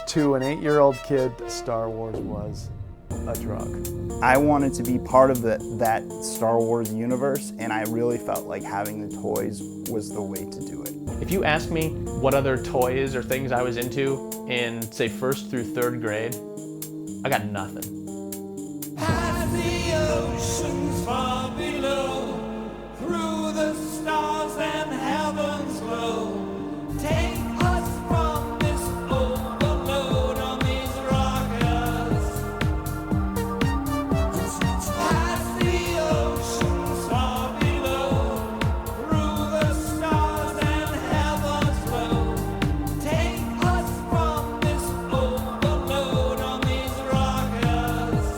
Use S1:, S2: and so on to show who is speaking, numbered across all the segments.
S1: To an 8-year-old kid, Star Wars was a drug.
S2: I wanted to be part of that Star Wars universe, and I really felt like having the toys was the way to do it.
S3: If you ask me what other toys or things I was into in, say, 1st through 3rd grade, I got nothing.
S4: Past the oceans far below, through the stars and heaven's glow, take us from this overload on these rockets. Past the oceans far below, through the stars and heaven's glow, take us from this overload on these rockets.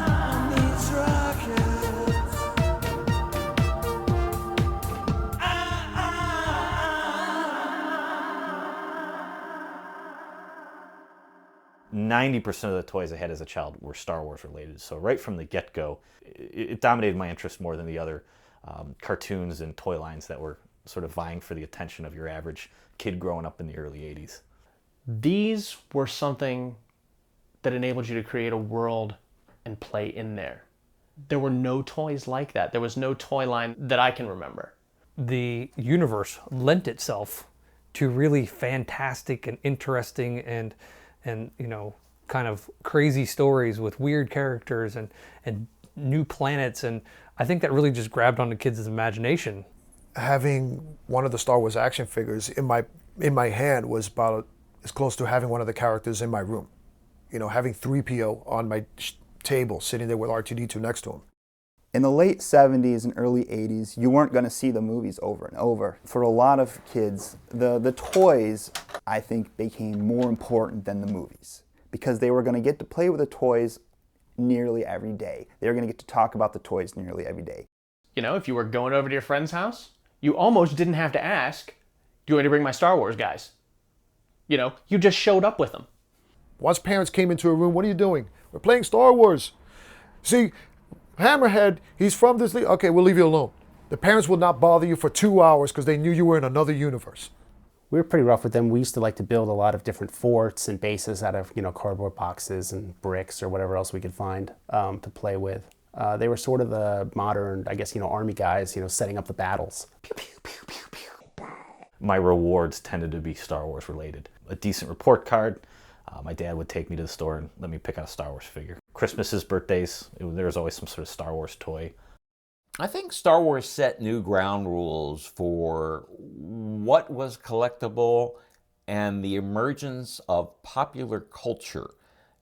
S4: On these rockets.
S5: 90% of the toys I had as a child were Star Wars related. So right from the get-go, it dominated my interest more than the other cartoons and toy lines that were sort of vying for the attention of your average kid growing up in the early 80s.
S3: These were something that enabled you to create a world and play in there. There were no toys like that. There was no toy line that I can remember.
S6: The universe lent itself to really fantastic and interesting and you know, kind of crazy stories with weird characters and new planets, and I think that really just grabbed onto kids' imagination.
S7: Having one of the Star Wars action figures in my hand was about as close to having one of the characters in my room. You know, having 3PO on my table, sitting there with R2-D2 next to him.
S2: In the late 70s and early 80s, you weren't going to see the movies over and over. For a lot of kids, the toys, I think, became more important than the movies because they were going to get to play with the toys nearly every day. They were going to get to talk about the toys nearly every day.
S3: You know, if you were going over to your friend's house, you almost didn't have to ask, do you want to bring my Star Wars guys? You know, you just showed up with them.
S7: Once parents came into a room, what are you doing? We're playing Star Wars. See, Hammerhead, he's from this league. Okay, we'll leave you alone. The parents will not bother you for 2 hours because they knew you were in another universe.
S8: We were pretty rough with them. We used to like to build a lot of different forts and bases out of, you know, cardboard boxes and bricks or whatever else we could find to play with. They were sort of the modern, I guess, you know, army guys, you know, setting up the battles. Pew, pew, pew, pew, pew.
S5: My rewards tended to be Star Wars related. A decent report card. My dad would take me to the store and let me pick out a Star Wars figure. Christmases, birthdays, there was always some sort of Star Wars toy.
S9: I think Star Wars set new ground rules for what was collectible and the emergence of popular culture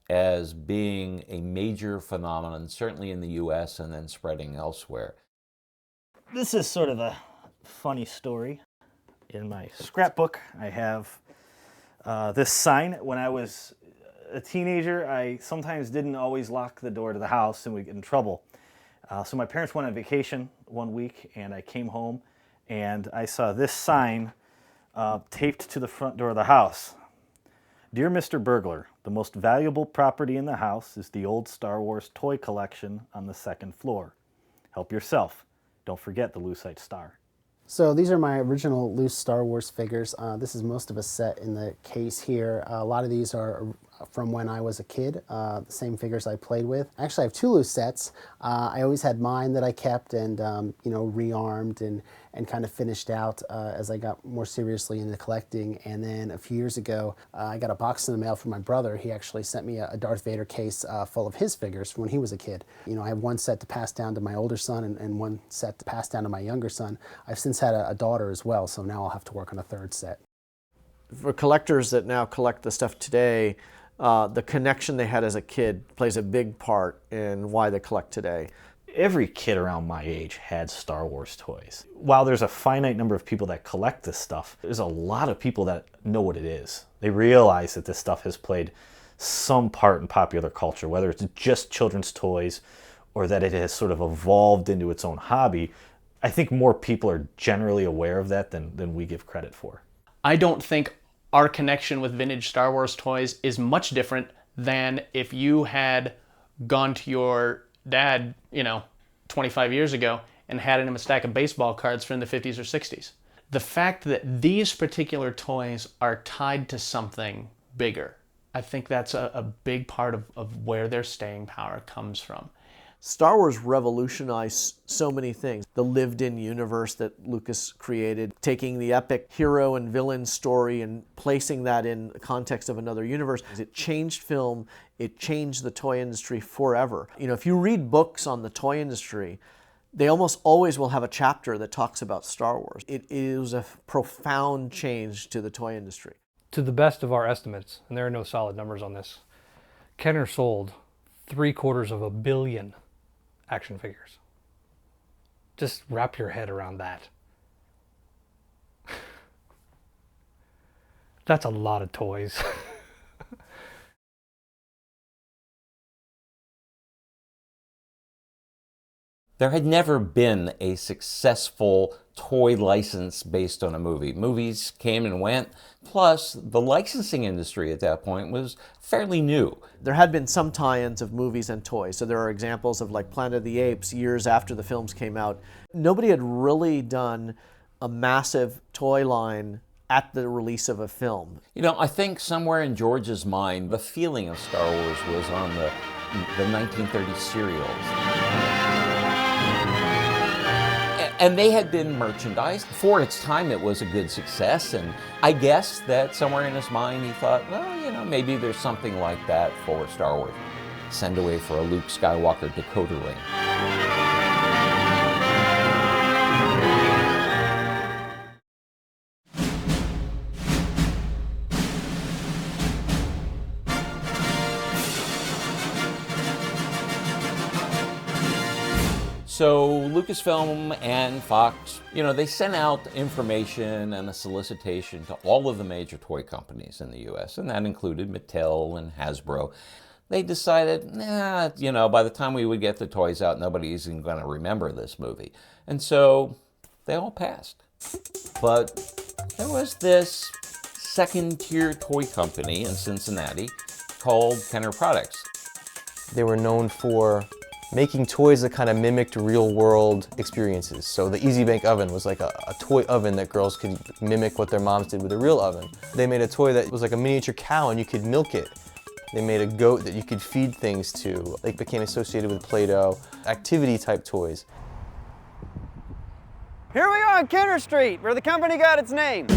S9: as being a major phenomenon, certainly in the US and then spreading elsewhere.
S10: This is sort of a funny story. In my scrapbook, I have this sign. When I was a teenager, I sometimes didn't always lock the door to the house and we'd get in trouble. So my parents went on vacation one week and I came home and I saw this sign taped to the front door of the house. Dear Mr. Burglar, the most valuable property in the house is the old Star Wars toy collection on the 2nd floor. Help yourself. Don't forget the Lucite Star.
S8: So these are my original loose Star Wars figures. This is most of a set in the case here. A lot of these are from when I was a kid, the same figures I played with. Actually, I have 2 loose sets. I always had mine that I kept and you know, rearmed and kind of finished out as I got more seriously into collecting. And then a few years ago, I got a box in the mail from my brother. He actually sent me a Darth Vader case full of his figures from when he was a kid. You know, I have one set to pass down to my older son and one set to pass down to my younger son. I've since had a daughter as well, so now I'll have to work on a 3rd set.
S11: For collectors that now collect the stuff today, the connection they had as a kid plays a big part in why they collect today.
S5: Every kid around my age had Star Wars toys. While there's a finite number of people that collect this stuff, there's a lot of people that know what it is. They realize that this stuff has played some part in popular culture, whether it's just children's toys or that it has sort of evolved into its own hobby. I think more people are generally aware of that than we give credit for.
S3: I don't think our connection with vintage Star Wars toys is much different than if you had gone to your dad, 25 years ago and had in him a stack of baseball cards from the 50s or 60s. The fact that these particular toys are tied to something bigger, I think that's a big part of where their staying power comes from.
S11: Star Wars revolutionized so many things. The lived-in universe that Lucas created, taking the epic hero and villain story and placing that in the context of another universe. It changed film, it changed the toy industry forever. If you read books on the toy industry, they almost always will have a chapter that talks about Star Wars. It was a profound change to the toy industry.
S6: To the best of our estimates, and there are no solid numbers on this, Kenner sold 750 million action figures. Just wrap your head around that. That's a lot of toys.
S9: There had never been a successful toy license based on a movie. Movies came and went, plus the licensing industry at that point was fairly new.
S11: There had been some tie-ins of movies and toys, so there are examples of like Planet of the Apes years after the films came out. Nobody had really done a massive toy line at the release of a film.
S9: I think somewhere in George's mind, the feeling of Star Wars was on the 1930s serials. And they had been merchandised. For its time, it was a good success, and I guess that somewhere in his mind he thought, well, maybe there's something like that for Star Wars. Send away for a Luke Skywalker decoder ring. So Lucasfilm and Fox, they sent out information and a solicitation to all of the major toy companies in the US, and that included Mattel and Hasbro. They decided, by the time we would get the toys out, nobody's even going to remember this movie. And so they all passed. But there was this second-tier toy company in Cincinnati called Kenner Products.
S12: They were known for making toys that kind of mimicked real-world experiences. So the Easy Bake Oven was like a toy oven that girls could mimic what their moms did with a real oven. They made a toy that was like a miniature cow and you could milk it. They made a goat that you could feed things to. They became associated with Play-Doh, activity-type toys.
S13: Here we are on Kenner Street, where the company got its name.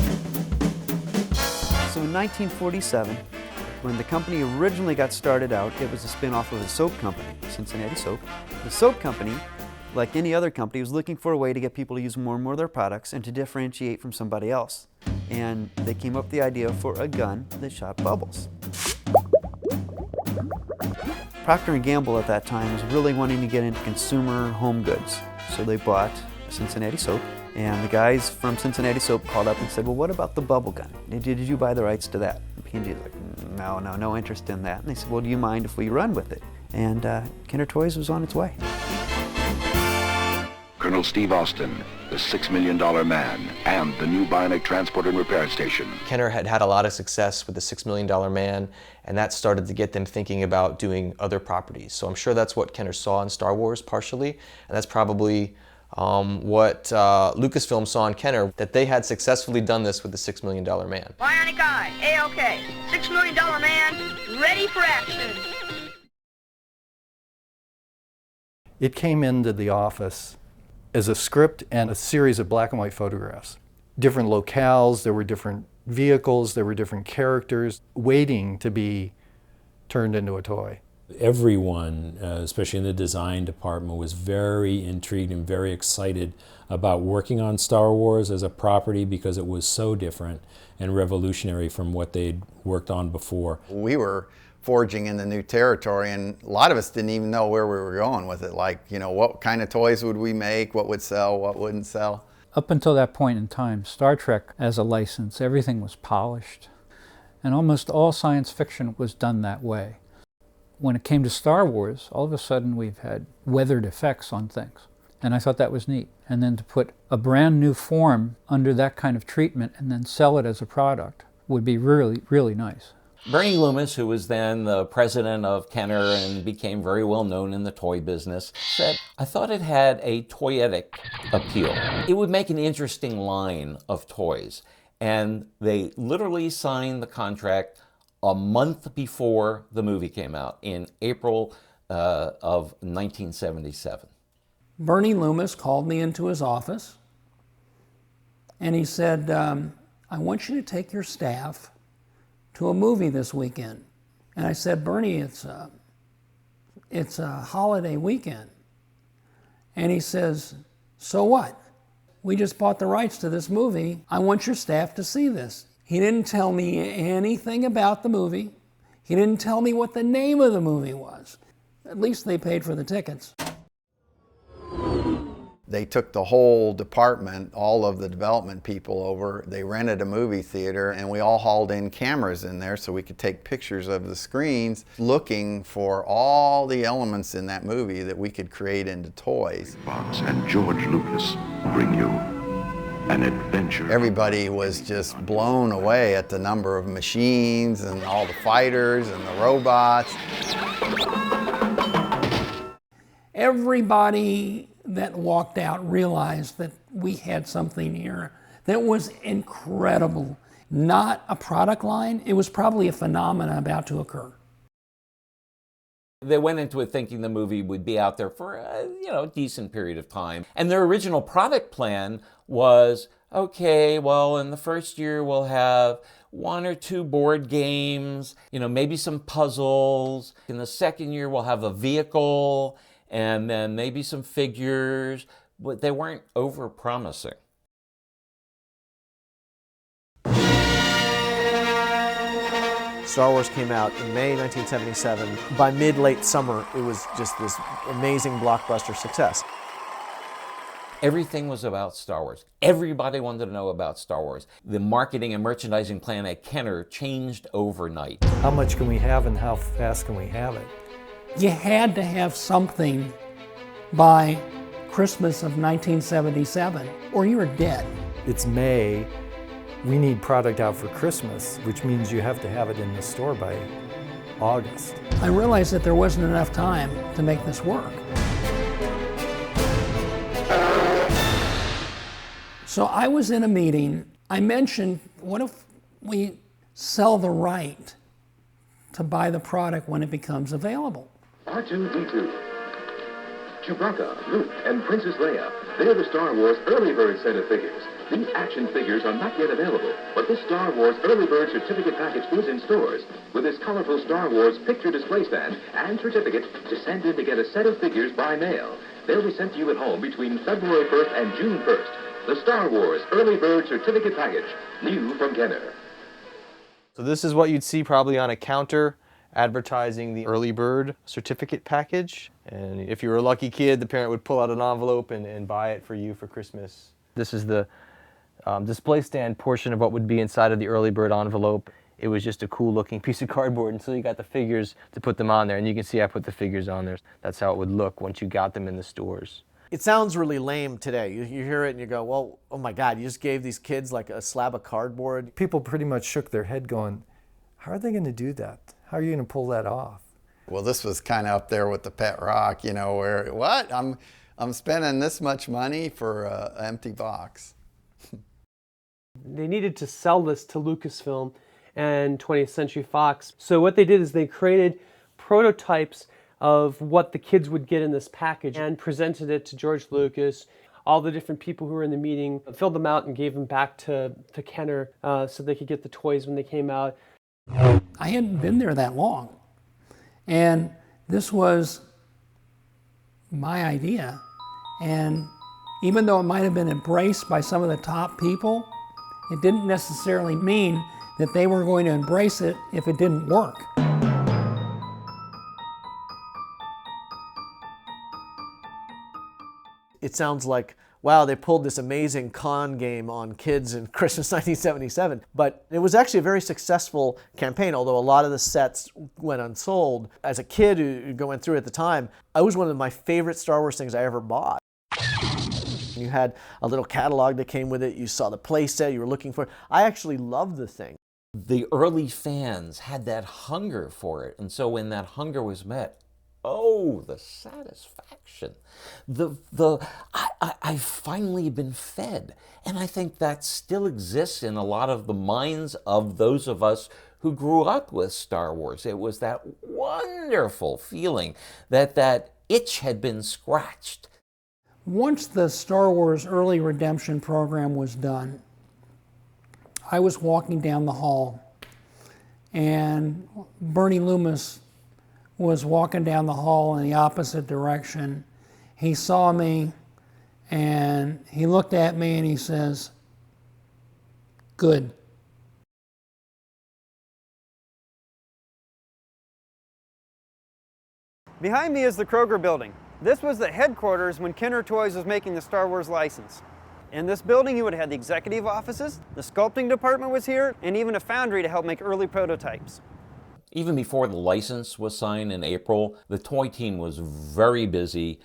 S13: So in 1947, when the company originally got started out, it was a spin-off of a soap company, Cincinnati Soap. The soap company, like any other company, was looking for a way to get people to use more and more of their products and to differentiate from somebody else. And they came up with the idea for a gun that shot bubbles. Procter & Gamble at that time was really wanting to get into consumer home goods. So they bought Cincinnati Soap, and the guys from Cincinnati Soap called up and said, well, what about the bubble gun? Did you buy the rights to that? And P&G was like, no interest in that. And they said, well, do you mind if we run with it? And Kenner Toys was on its way.
S14: Colonel Steve Austin, the $6 Million Man, and the new Bionic Transport and Repair Station.
S12: Kenner had had a lot of success with the $6 Million Man, and that started to get them thinking about doing other properties. So I'm sure that's what Kenner saw in Star Wars partially, and that's probably what Lucasfilm saw in Kenner, that they had successfully done this with the $6 Million Man.
S15: Bionic Eye, A-OK. $6 Million Man, ready for action.
S16: It came into the office as a script and a series of black and white photographs. Different locales, there were different vehicles, there were different characters waiting to be turned into a toy.
S17: Everyone, especially in the design department, was very intrigued and very excited about working on Star Wars as a property because it was so different and revolutionary from what they'd worked on before.
S18: We were forging into new territory, and a lot of us didn't even know where we were going with it. Like, what kind of toys would we make, what would sell, what wouldn't sell.
S19: Up until that point in time, Star Trek as a license, everything was polished, and almost all science fiction was done that way. When it came to Star Wars, all of a sudden we've had weathered effects on things, and I thought that was neat. And then to put a brand new form under that kind of treatment and then sell it as a product would be really, really nice.
S9: Bernie Loomis, who was then the president of Kenner and became very well known in the toy business, said, I thought it had a toyetic appeal. It would make an interesting line of toys. And they literally signed the contract a month before the movie came out, in April of 1977.
S20: Bernie Loomis called me into his office and he said, I want you to take your staff to a movie this weekend. And I said, Bernie, it's a holiday weekend. And he says, so what? We just bought the rights to this movie. I want your staff to see this. He didn't tell me anything about the movie. He didn't tell me what the name of the movie was. At least they paid for the tickets.
S18: They took the whole department, all of the development people over, they rented a movie theater, and we all hauled in cameras in there so we could take pictures of the screens, looking for all the elements in that movie that we could create into toys.
S14: And George Lucas bring you an adventure.
S18: Everybody was just blown away at the number of machines and all the fighters and the robots.
S20: Everybody that walked out realized that we had something here that was incredible. Not a product line, it was probably a phenomenon about to occur.
S9: They went into it thinking the movie would be out there for a decent period of time. And their original product plan was, okay, well, in the first year we'll have 1 or 2 board games, maybe some puzzles. In the second year we'll have a vehicle, and then maybe some figures, but they weren't over-promising.
S11: Star Wars came out in May 1977. By mid-late summer, it was just this amazing blockbuster success.
S9: Everything was about Star Wars. Everybody wanted to know about Star Wars. The marketing and merchandising plan at Kenner changed overnight.
S16: How much can we have and how fast can we have it?
S20: You had to have something by Christmas of 1977, or you were dead.
S16: It's May. We need product out for Christmas, which means you have to have it in the store by August.
S20: I realized that there wasn't enough time to make this work. So I was in a meeting. I mentioned, what if we sell the right to buy the product when it becomes available?
S21: R2-D2, Chewbacca, Luke, and Princess Leia. They're the Star Wars Early Bird set of figures. These action figures are not yet available, but this Star Wars Early Bird certificate package is in stores with this colorful Star Wars picture display stand and certificate to send in to get a set of figures by mail. They'll be sent to you at home between February 1st and June 1st. The Star Wars Early Bird certificate package, new from Kenner.
S12: So this is what you'd see probably on a counter advertising the early bird certificate package. And if you were a lucky kid, the parent would pull out an envelope and buy it for you for Christmas. This is the display stand portion of what would be inside of the early bird envelope. It was just a cool looking piece of cardboard until you got the figures to put them on there. And you can see I put the figures on there. That's how it would look once you got them in the stores.
S11: It sounds really lame today. You hear it and you go, well, oh my God, you just gave these kids like a slab of cardboard.
S16: People pretty much shook their head going, how are they going to do that? How are you going to pull that off?
S18: Well, this was kind of up there with the pet rock, where, what? I'm spending this much money for an empty box.
S22: They needed to sell this to Lucasfilm and 20th Century Fox. So what they did is they created prototypes of what the kids would get in this package and presented it to George Lucas. All the different people who were in the meeting filled them out and gave them back to Kenner so they could get the toys when they came out.
S20: I hadn't been there that long. And this was my idea. And even though it might have been embraced by some of the top people, it didn't necessarily mean that they were going to embrace it if it didn't work.
S11: It sounds like, wow, they pulled this amazing con game on kids in Christmas 1977. But it was actually a very successful campaign, although a lot of the sets went unsold. As a kid who going through it at the time, it was one of my favorite Star Wars things I ever bought. You had a little catalog that came with it. You saw the play set you were looking for. I actually loved the thing.
S9: The early fans had that hunger for it, and so when that hunger was met, oh, the satisfaction. I've finally been fed. And I think that still exists in a lot of the minds of those of us who grew up with Star Wars. It was that wonderful feeling that that itch had been scratched.
S20: Once the Star Wars early redemption program was done, I was walking down the hall, and Bernie Loomis was walking down the hall in the opposite direction. He saw me, and he looked at me and he says, "Good."
S1: Behind me is the Kroger building. This was the headquarters when Kenner Toys was making the Star Wars license. In this building, you would have had the executive offices, the sculpting department was here, and even a foundry to help make early prototypes.
S9: Even before the license was signed in April, the toy team was very busy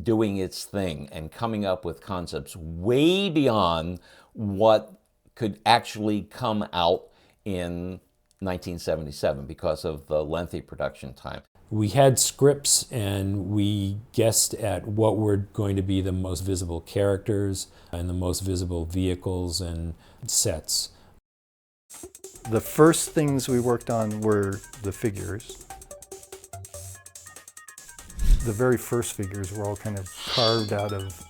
S9: doing its thing and coming up with concepts way beyond what could actually come out in 1977 because of the lengthy production time.
S17: We had scripts and we guessed at what were going to be the most visible characters and the most visible vehicles and sets.
S16: The first things we worked on were the figures. The very first figures were all kind of carved out of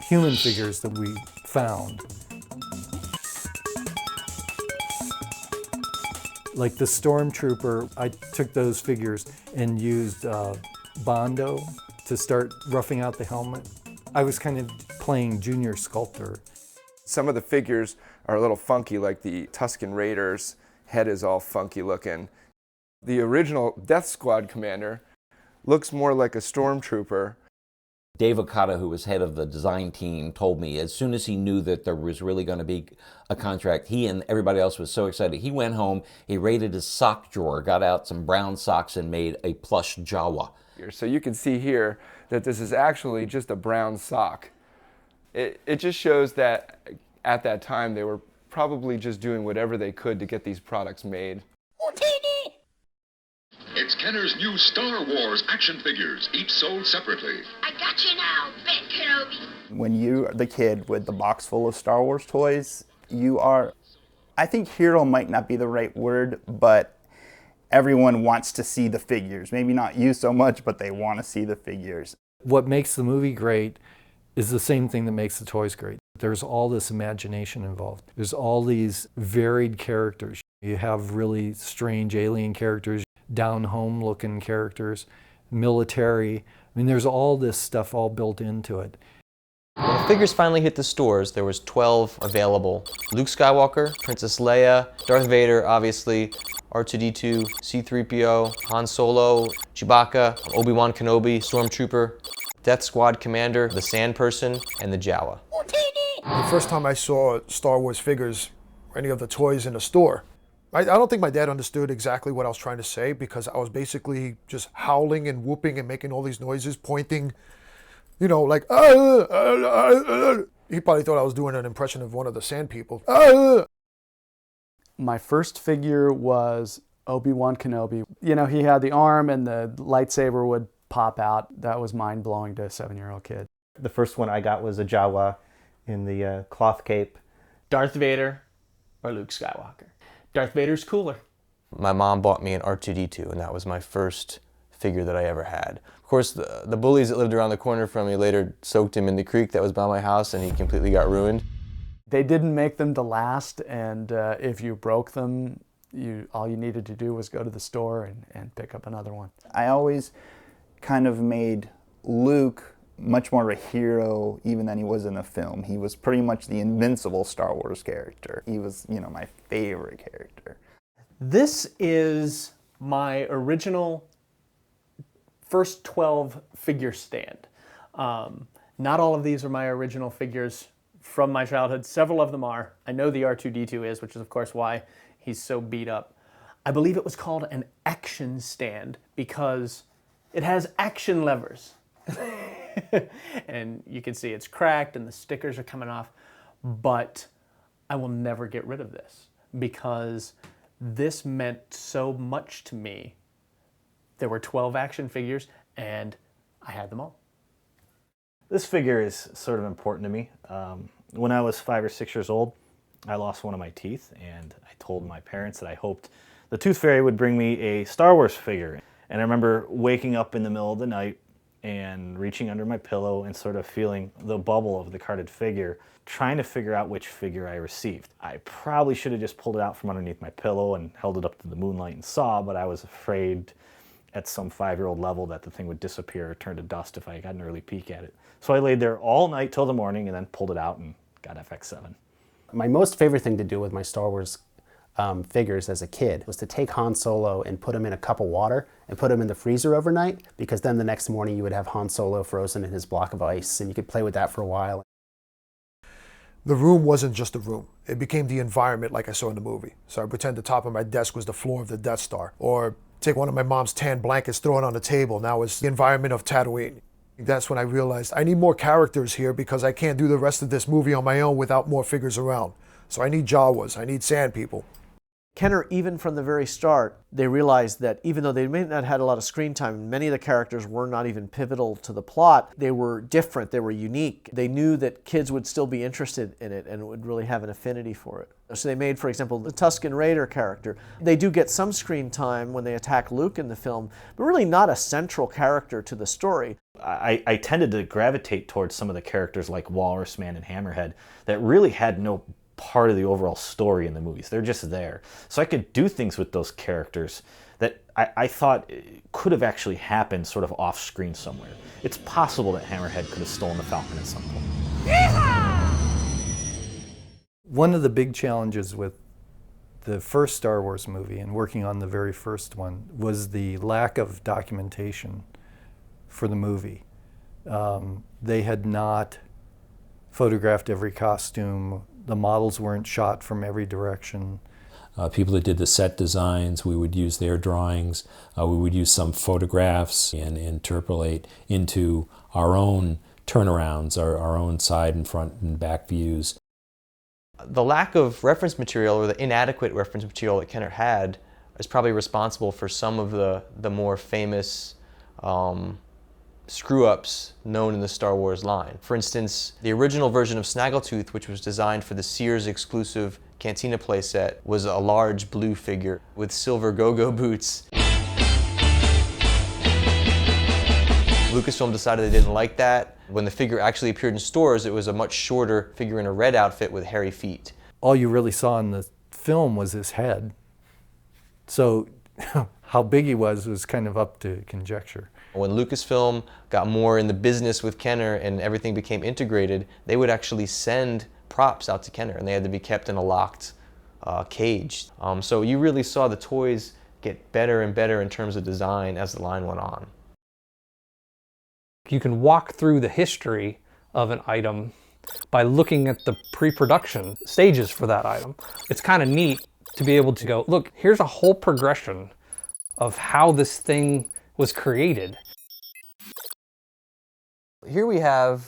S16: human figures that we found. Like the Stormtrooper, I took those figures and used Bondo to start roughing out the helmet. I was kind of playing junior sculptor.
S4: Some of the figures are a little funky, like the Tusken Raider's head is all funky looking. The original Death Squad commander looks more like a stormtrooper.
S9: Dave Okada, who was head of the design team, told me as soon as he knew that there was really going to be a contract, he and everybody else was so excited. He went home, he raided his sock drawer, got out some brown socks and made a plush Jawa.
S4: So you can see here that this is actually just a brown sock. It just shows that at that time they were probably just doing whatever they could to get these products made.
S21: It's Kenner's new Star Wars action figures, each sold separately.
S15: I got you now, Ben Kenobi.
S2: When you're the kid with the box full of Star Wars toys, you are, I think hero might not be the right word, but everyone wants to see the figures. Maybe not you so much, but they want to see the figures.
S16: What makes the movie great is the same thing that makes the toys great. There's all this imagination involved. There's all these varied characters. You have really strange alien characters, down-home looking characters, military. I mean, there's all this stuff all built into it.
S12: When the figures finally hit the stores, there was 12 available. Luke Skywalker, Princess Leia, Darth Vader, obviously, R2-D2, C-3PO, Han Solo, Chewbacca, Obi-Wan Kenobi, Stormtrooper, Death Squad Commander, the Sand Person, and the Jawa.
S7: The first time I saw Star Wars figures, or any of the toys in the store, I don't think my dad understood exactly what I was trying to say because I was basically just howling and whooping and making all these noises, pointing, you know, like, He probably thought I was doing an impression of one of the Sand People.
S23: My first figure was Obi-Wan Kenobi. You know, he had the arm and the lightsaber would pop out. That was mind-blowing to a 7-year-old kid.
S5: The first one I got was a Jawa in the cloth cape.
S3: Darth Vader or Luke Skywalker. Darth Vader's cooler.
S12: My mom bought me an R2-D2, and that was my first figure that I ever had. Of course, the bullies that lived around the corner from me later soaked him in the creek that was by my house, and he completely got ruined.
S23: They didn't make them to last, and if you broke them, all you needed to do was go to the store and pick up another one.
S2: I always kind of made Luke much more of a hero even than he was in the film. He was pretty much the invincible Star Wars character. He was, you know, my favorite character.
S3: This is my original first 12 figure stand. Not all of these are my original figures from my childhood. Several of them are. I know the R2-D2 is, which is of course why he's so beat up. I believe it was called an action stand because it has action levers. And you can see it's cracked and the stickers are coming off, but I will never get rid of this. because this meant so much to me. There were 12 action figures, and I had them all.
S5: This figure is sort of important to me. When I was 5 or 6 years old, I lost one of my teeth, and I told my parents that I hoped the Tooth Fairy would bring me a Star Wars figure. And I remember waking up in the middle of the night and reaching under my pillow and sort of feeling the bubble of the carded figure, trying to figure out which figure I received. I probably should have just pulled it out from underneath my pillow and held it up to the moonlight and saw, but I was afraid at some 5-year-old level that the thing would disappear or turn to dust if I got an early peek at it. So I laid there all night till the morning and then pulled it out and got FX7.
S6: My most favorite thing to do with my Star Wars figures as a kid was to take Han Solo and put him in a cup of water and put him in the freezer overnight, because then the next morning you would have Han Solo frozen in his block of ice and you could play with that for a while.
S7: The room wasn't just a room. It became the environment like I saw in the movie. So I pretend the top of my desk was the floor of the Death Star. Or take one of my mom's tan blankets, throw it on the table. Now it's the environment of Tatooine. That's when I realized I need more characters here because I can't do the rest of this movie on my own without more figures around. So I need Jawas, I need sand people.
S11: Kenner, even from the very start, they realized that even though they may not have had a lot of screen time, many of the characters were not even pivotal to the plot. They were different, they were unique. They knew that kids would still be interested in it and would really have an affinity for it. So they made, for example, the Tusken Raider character. They do get some screen time when they attack Luke in the film, but really not a central character to the story.
S5: I tended to gravitate towards some of the characters like Walrus Man and Hammerhead that really had no part of the overall story in the movies. They're just there. So I could do things with those characters that I thought could have actually happened sort of off screen somewhere. It's possible that Hammerhead could have stolen the Falcon at some point.
S16: One of the big challenges with the first Star Wars movie and working on the very first one was the lack of documentation for the movie. They had not photographed every costume. The models weren't shot from every direction.
S17: People that did the set designs, we would use their drawings. We would use some photographs and interpolate into our own turnarounds, our own side and front and back views.
S12: The lack of reference material, or the inadequate reference material that Kenner had, is probably responsible for some of the more famous screw-ups known in the Star Wars line. For instance, the original version of Snaggletooth, which was designed for the Sears exclusive Cantina playset, was a large blue figure with silver go-go boots. Lucasfilm decided they didn't like that. When the figure actually appeared in stores, it was a much shorter figure in a red outfit with hairy feet.
S16: All you really saw in the film was his head. So how big he was kind of up to conjecture.
S12: When Lucasfilm got more in the business with Kenner and everything became integrated, they would actually send props out to Kenner and they had to be kept in a locked cage. So you really saw the toys get better and better in terms of design as the line went on.
S8: You can walk through the history of an item by looking at the pre-production stages for that item. It's kind of neat to be able to go, look, here's a whole progression of how this thing was created.
S12: Here we have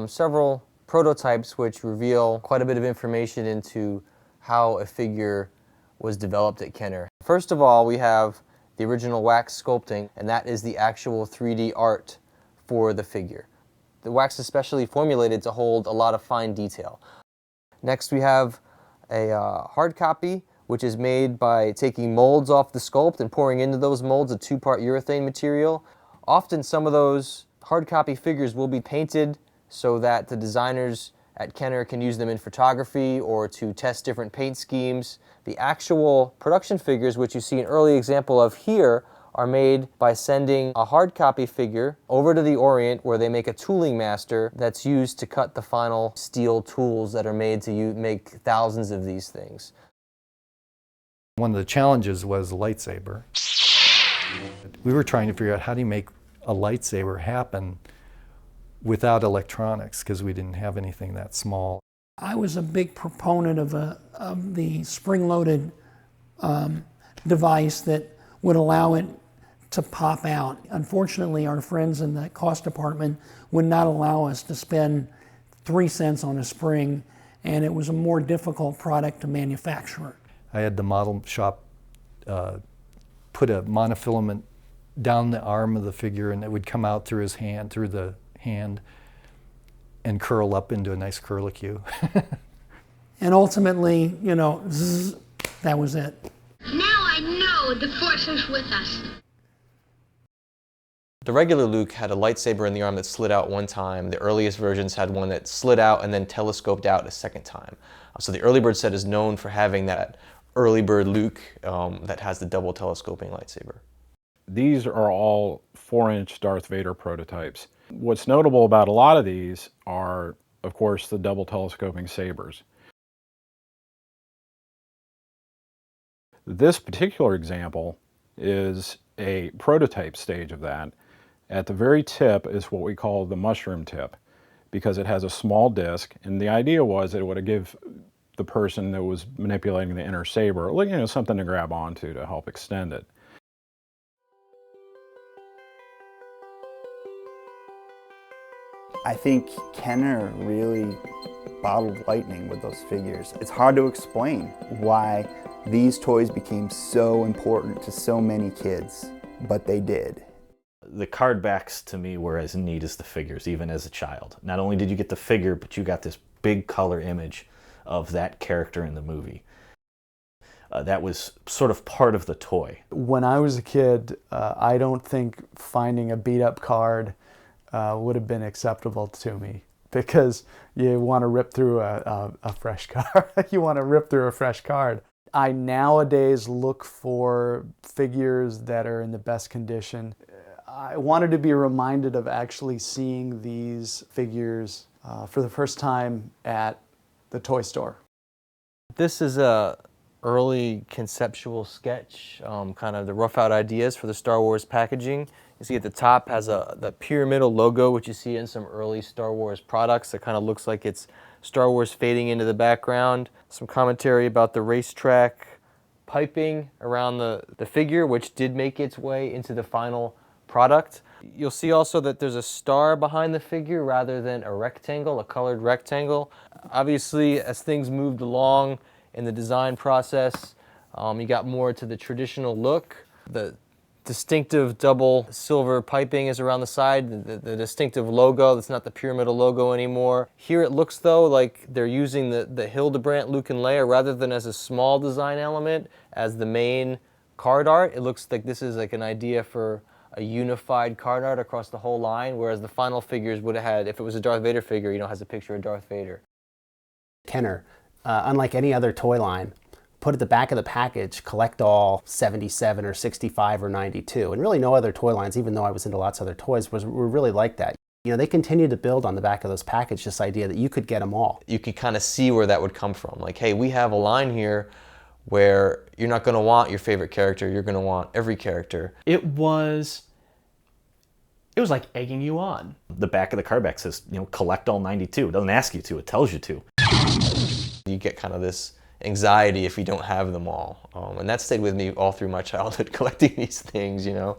S12: several prototypes which reveal quite a bit of information into how a figure was developed at Kenner. First of all, we have the original wax sculpting, and that is the actual 3D art for the figure. The wax is specially formulated to hold a lot of fine detail. Next we have a hard copy, which is made by taking molds off the sculpt and pouring into those molds a 2-part urethane material. Often some of those hard copy figures will be painted so that the designers at Kenner can use them in photography or to test different paint schemes. The actual production figures, which you see an early example of here, are made by sending a hard copy figure over to the Orient where they make a tooling master that's used to cut the final steel tools that are made to make thousands of these things.
S16: One of the challenges was lightsaber. We were trying to figure out how do you make a lightsaber happen without electronics, because we didn't have anything that small.
S20: I was a big proponent of the spring-loaded device that would allow it to pop out. Unfortunately, our friends in the cost department would not allow us to spend 3 cents on a spring, and it was a more difficult product to manufacture.
S16: I had the model shop put a monofilament down the arm of the figure, and it would come out through the hand, and curl up into a nice curlicue.
S20: And ultimately, you know, zzz, that was it.
S10: Now I know the Force is with us.
S12: The regular Luke had a lightsaber in the arm that slid out one time. The earliest versions had one that slid out and then telescoped out a second time. So the early bird set is known for having that early bird Luke that has the double telescoping lightsaber.
S13: These are all 4-inch Darth Vader prototypes. What's notable about a lot of these are, of course, the double telescoping sabers. This particular example is a prototype stage of that. At the very tip is what we call the mushroom tip, because it has a small disc, and the idea was that it would give the person that was manipulating the inner saber, you know, something to grab onto to help extend it.
S2: I think Kenner really bottled lightning with those figures. It's hard to explain why these toys became so important to so many kids, but they did.
S5: The card backs to me were as neat as the figures, even as a child. Not only did you get the figure, but you got this big color image of that character in the movie. That was sort of part of the toy.
S23: When I was a kid, I don't think finding a beat-up card would have been acceptable to me, because you want to rip through a fresh card. You want to rip through a fresh card. I nowadays look for figures that are in the best condition. I wanted to be reminded of actually seeing these figures for the first time at the toy store.
S12: This is a early conceptual sketch, kind of the rough out ideas for the Star Wars packaging. You see at the top has the pyramidal logo, which you see in some early Star Wars products that kind of looks like it's Star Wars fading into the background. Some commentary about the racetrack piping around the figure, which did make its way into the final product. You'll see also that there's a star behind the figure rather than a rectangle, a colored rectangle. Obviously, as things moved along in the design process, you got more to the traditional look. The distinctive double silver piping is around the side, the distinctive logo. That's not the pyramidal logo anymore. Here it looks though like they're using the Hildebrandt Luke and Leia rather than as a small design element as the main card art. It looks like this is like an idea for a unified card art across the whole line, whereas the final figures would have had, if it was a Darth Vader figure, you know, has a picture of Darth Vader.
S6: Kenner, unlike any other toy line, put at the back of the package, collect all 77 or 65 or 92. And really no other toy lines, even though I was into lots of other toys, were really like that. You know, they continued to build on the back of those packages this idea that you could get them all.
S12: You could kind of see where that would come from. Like, hey, we have a line here where you're not going to want your favorite character, you're going to want every character.
S3: It was like egging you on.
S5: The back of the card back says, you know, collect all 92. It doesn't ask you to, it tells you to.
S12: You get kind of this anxiety if you don't have them all. And that stayed with me all through my childhood, collecting these things, you know.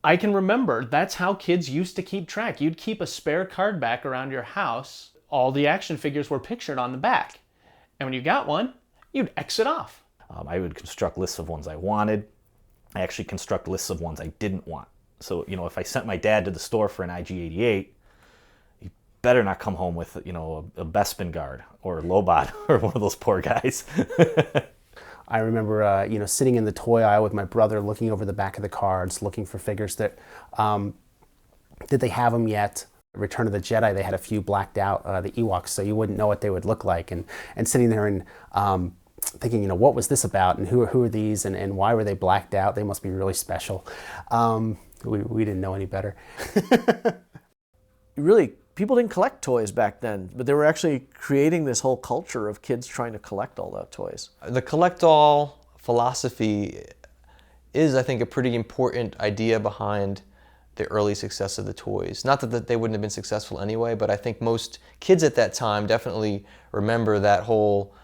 S3: I can remember that's how kids used to keep track. You'd keep a spare card back around your house. All the action figures were pictured on the back. And when you got one, you'd X it off.
S5: I would construct lists of ones I wanted. I actually construct lists of ones I didn't want. So, you know, if I sent my dad to the store for an IG-88, he better not come home with, you know, a Bespin guard or a Lobot or one of those poor guys.
S6: I remember, you know, sitting in the toy aisle with my brother, looking over the back of the cards, looking for figures that, did they have them yet? Return of the Jedi, they had a few blacked out, the Ewoks, so you wouldn't know what they would look like. And sitting there and thinking, you know, what was this about, and who are these, and why were they blacked out? They must be really special. We didn't know any better.
S11: Really, people didn't collect toys back then, but they were actually creating this whole culture of kids trying to collect all those toys.
S12: The collect-all philosophy is, I think, a pretty important idea behind the early success of the toys. Not that they wouldn't have been successful anyway, but I think most kids at that time definitely remember that whole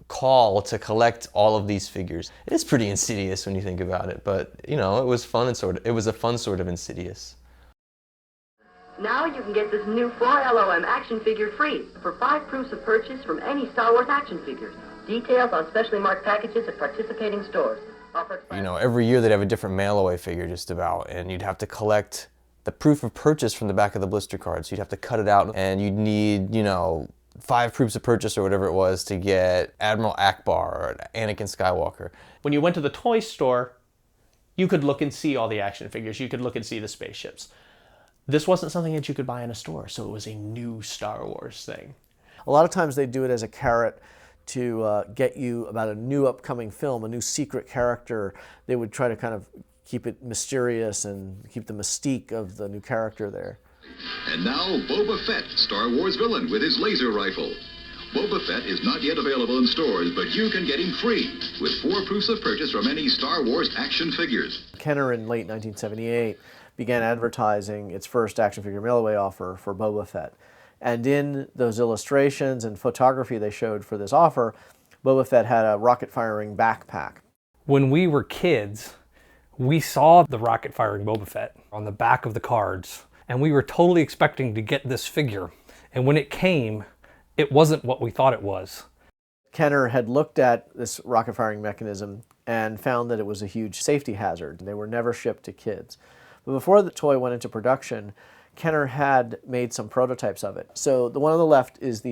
S12: call to collect all of these figures. It is pretty insidious when you think about it, but you know, it was fun and it was a fun sort of insidious.
S19: Now you can get this new 4LOM action figure free for 5 proofs of purchase from any Star Wars action figures. Details on specially marked packages at participating stores.
S12: You know, every year they'd have a different mail-away figure just about, and you'd have to collect the proof of purchase from the back of the blister card. So you'd have to cut it out, and you'd need, you know, 5 proofs of purchase or whatever it was to get Admiral Akbar or Anakin Skywalker.
S3: When you went to the toy store, you could look and see all the action figures. You could look and see the spaceships. This wasn't something that you could buy in a store, so it was a new Star Wars thing.
S11: A lot of times they do it as a carrot to get you about a new upcoming film, a new secret character. They would try to kind of keep it mysterious and keep the mystique of the new character there.
S14: And now Boba Fett, Star Wars villain with his laser rifle. Boba Fett is not yet available in stores, but you can get him free with 4 proofs of purchase from any Star Wars action figures.
S11: Kenner in late 1978 began advertising its first action figure mail-away offer for Boba Fett. And in those illustrations and photography they showed for this offer, Boba Fett had a rocket-firing backpack.
S8: When we were kids, we saw the rocket-firing Boba Fett on the back of the cards, and we were totally expecting to get this figure. And when it came, it wasn't what we thought it was.
S11: Kenner had looked at this rocket-firing mechanism and found that it was a huge safety hazard. They were never shipped to kids. But before the toy went into production, Kenner had made some prototypes of it. So the one on the left is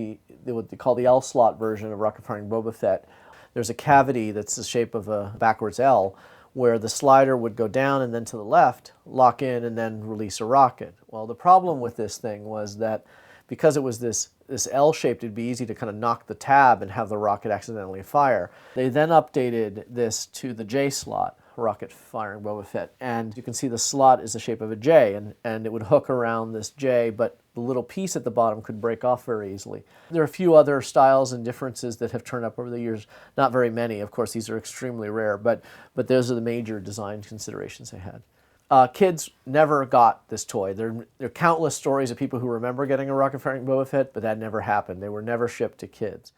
S11: what they call the L-slot version of rocket-firing Boba Fett. There's a cavity that's the shape of a backwards L, where the slider would go down and then to the left, lock in, and then release a rocket. Well, the problem with this thing was that because it was this L-shaped, it'd be easy to kind of knock the tab and have the rocket accidentally fire. They then updated this to the J slot, rocket firing Boba Fett, and you can see the slot is the shape of a J, and it would hook around this J, but the little piece at the bottom could break off very easily. There are a few other styles and differences that have turned up over the years, not very many, of course these are extremely rare, but those are the major design considerations they had. Kids never got this toy. There are countless stories of people who remember getting a rocket-firing Boba Fett, but that never happened. They were never shipped to kids.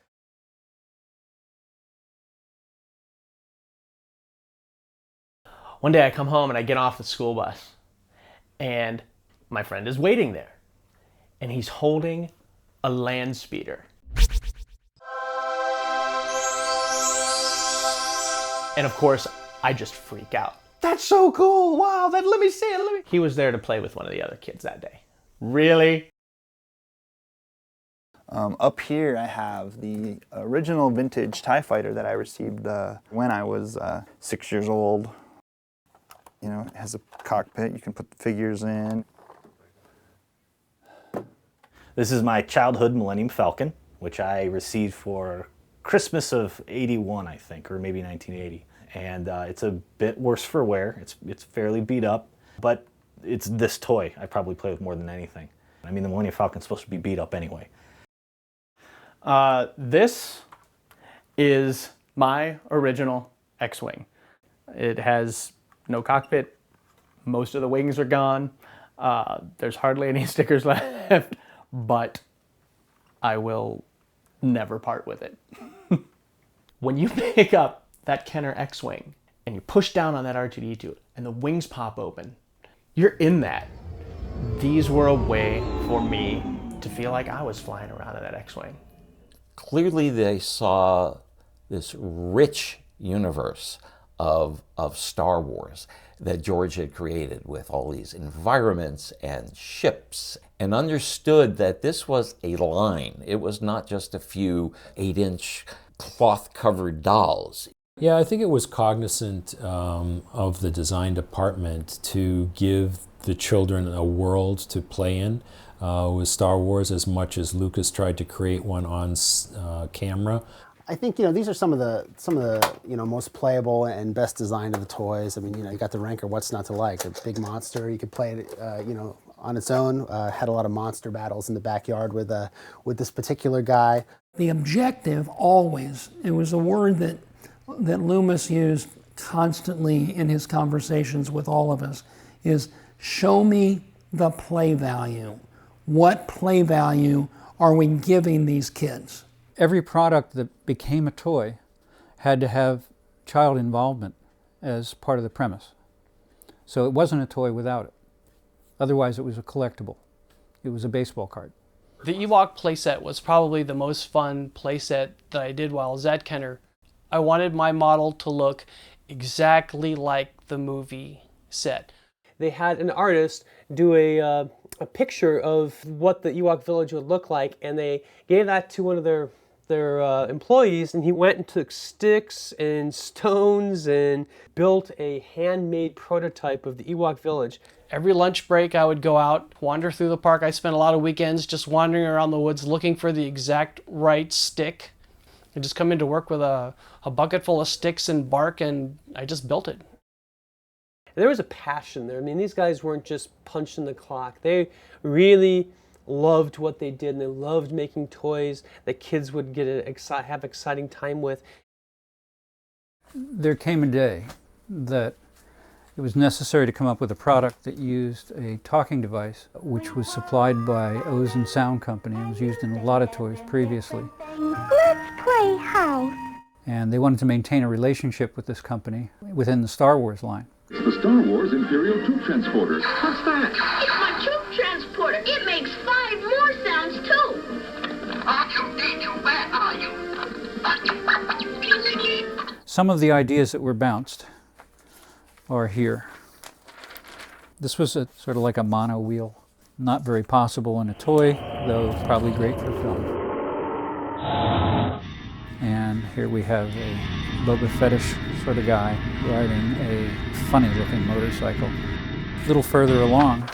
S3: One day I come home and I get off the school bus, and my friend is waiting there, and he's holding a land speeder. And of course, I just freak out. That's so cool! Wow, let me see it, He was there to play with one of the other kids that day. Really?
S2: Up here I have the original vintage TIE fighter that I received when I was 6 years old. You know, it has a cockpit, you can put the figures in.
S5: This is my childhood Millennium Falcon, which I received for Christmas of '81, I think, or maybe 1980. And it's a bit worse for wear. It's fairly beat up, but it's this toy I probably play with more than anything. I mean, the Millennium Falcon's supposed to be beat up anyway.
S3: This is my original X-Wing. It has no cockpit. Most of the wings are gone. There's hardly any stickers left, but I will never part with it. When you pick up that Kenner X-Wing and you push down on that R2-D2 and the wings pop open, you're in that. These were a way for me to feel like I was flying around in that X-Wing.
S9: Clearly they saw this rich universe of Star Wars that George had created with all these environments and ships, and understood that this was a line. It was not just a few 8-inch cloth-covered dolls.
S17: Yeah, I think it was cognizant of the design department to give the children a world to play in with Star Wars, as much as Lucas tried to create one on camera.
S6: I think, you know, these are some of the you know, most playable and best designed of the toys. I mean, you know, you got the Ranker, what's not to like? A big monster. You could play it, you know, on its own. Had a lot of monster battles in the backyard with this particular guy.
S20: The objective always, it was a word that Loomis used constantly in his conversations with all of us, is show me the play value. What play value are we giving these kids?
S18: Every product that became a toy had to have child involvement as part of the premise. So it wasn't a toy without it. Otherwise it was a collectible. It was a baseball card.
S1: The Ewok playset was probably the most fun playset that I did while I was at Kenner. I wanted my model to look exactly like the movie set.
S4: They had an artist do a picture of what the Ewok village would look like, and they gave that to one of their employees, and he went and took sticks and stones and built a handmade prototype of the Ewok village.
S1: Every lunch break I would go out, wander through the park. I spent a lot of weekends just wandering around the woods looking for the exact right stick. I just come into work with a bucket full of sticks and bark, and I just built it.
S4: There was a passion there. I mean, these guys weren't just punching the clock. They really loved what they did, and they loved making toys that kids would have exciting time with.
S18: There came a day that it was necessary to come up with a product that used a talking device, which was supplied by O's and Sound Company. It was used in a lot of toys previously.
S10: Let's play house.
S18: And they wanted to maintain a relationship with this company within the Star Wars line.
S14: The Star Wars Imperial Troop Transporter.
S10: What's that? It's my troop transporter. It makes 5 more sounds, too.
S18: Some of the ideas that were bounced are here. This was sort of like a mono wheel. Not very possible in a toy, though probably great for film. And here we have a Boba Fettish sort of guy riding a funny-looking motorcycle. A little further along,